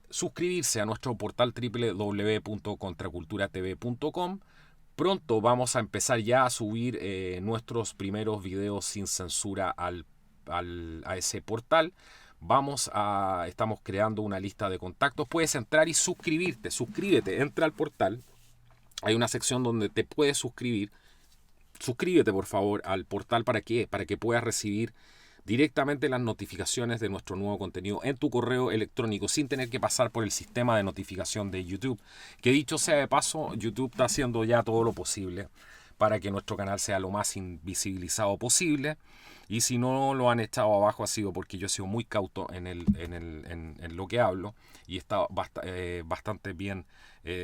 suscribirse a nuestro portal www.contraculturatv.com. Pronto vamos a empezar ya a subir nuestros primeros videos sin censura a ese portal. Estamos creando una lista de contactos. Puedes entrar y suscríbete, entra al portal. Hay una sección donde te puedes suscribir. Suscríbete por favor al portal. ¿Para qué? Para que puedas recibir directamente las notificaciones de nuestro nuevo contenido en tu correo electrónico sin tener que pasar por el sistema de notificación de YouTube, que dicho sea de paso, YouTube está haciendo ya todo lo posible para que nuestro canal sea lo más invisibilizado posible. Y si no lo han echado abajo ha sido porque yo he sido muy cauto en lo que hablo y está bastante bien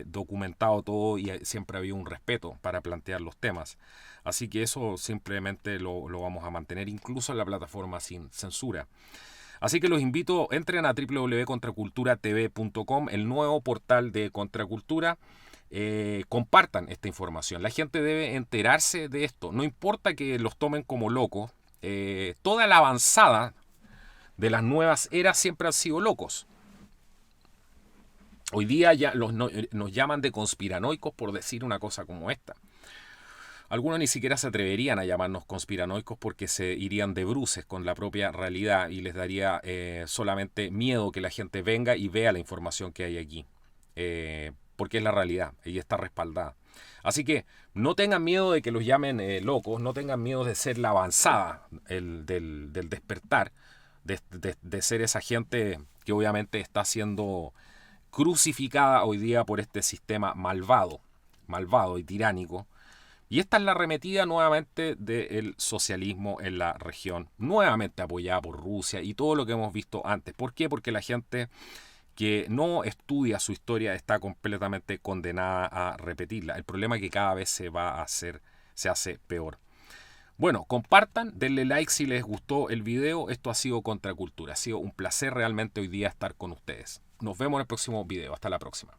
documentado todo y siempre ha habido un respeto para plantear los temas. Así que eso simplemente lo vamos a mantener incluso en la plataforma sin censura. Así que los invito, entren a www.contraculturatv.com, el nuevo portal de Contracultura. Compartan esta información. La gente debe enterarse de esto. No importa que los tomen como locos. Toda la avanzada de las nuevas eras siempre han sido locos. Hoy día ya nos llaman de conspiranoicos por decir una cosa como esta. Algunos ni siquiera se atreverían a llamarnos conspiranoicos porque se irían de bruces con la propia realidad y les daría solamente miedo que la gente venga y vea la información que hay aquí. Porque es la realidad y está respaldada. Así que no tengan miedo de que los llamen locos, no tengan miedo de ser la avanzada del despertar, de ser esa gente que obviamente está siendo crucificada hoy día por este sistema malvado y tiránico. Y esta es la arremetida nuevamente del socialismo en la región, nuevamente apoyada por Rusia y todo lo que hemos visto antes. ¿Por qué? Porque la gente que no estudia su historia está completamente condenada a repetirla. El problema es que cada vez se hace peor. Bueno, compartan, denle like si les gustó el video. Esto ha sido Contracultura. Ha sido un placer realmente hoy día estar con ustedes. Nos vemos en el próximo video. Hasta la próxima.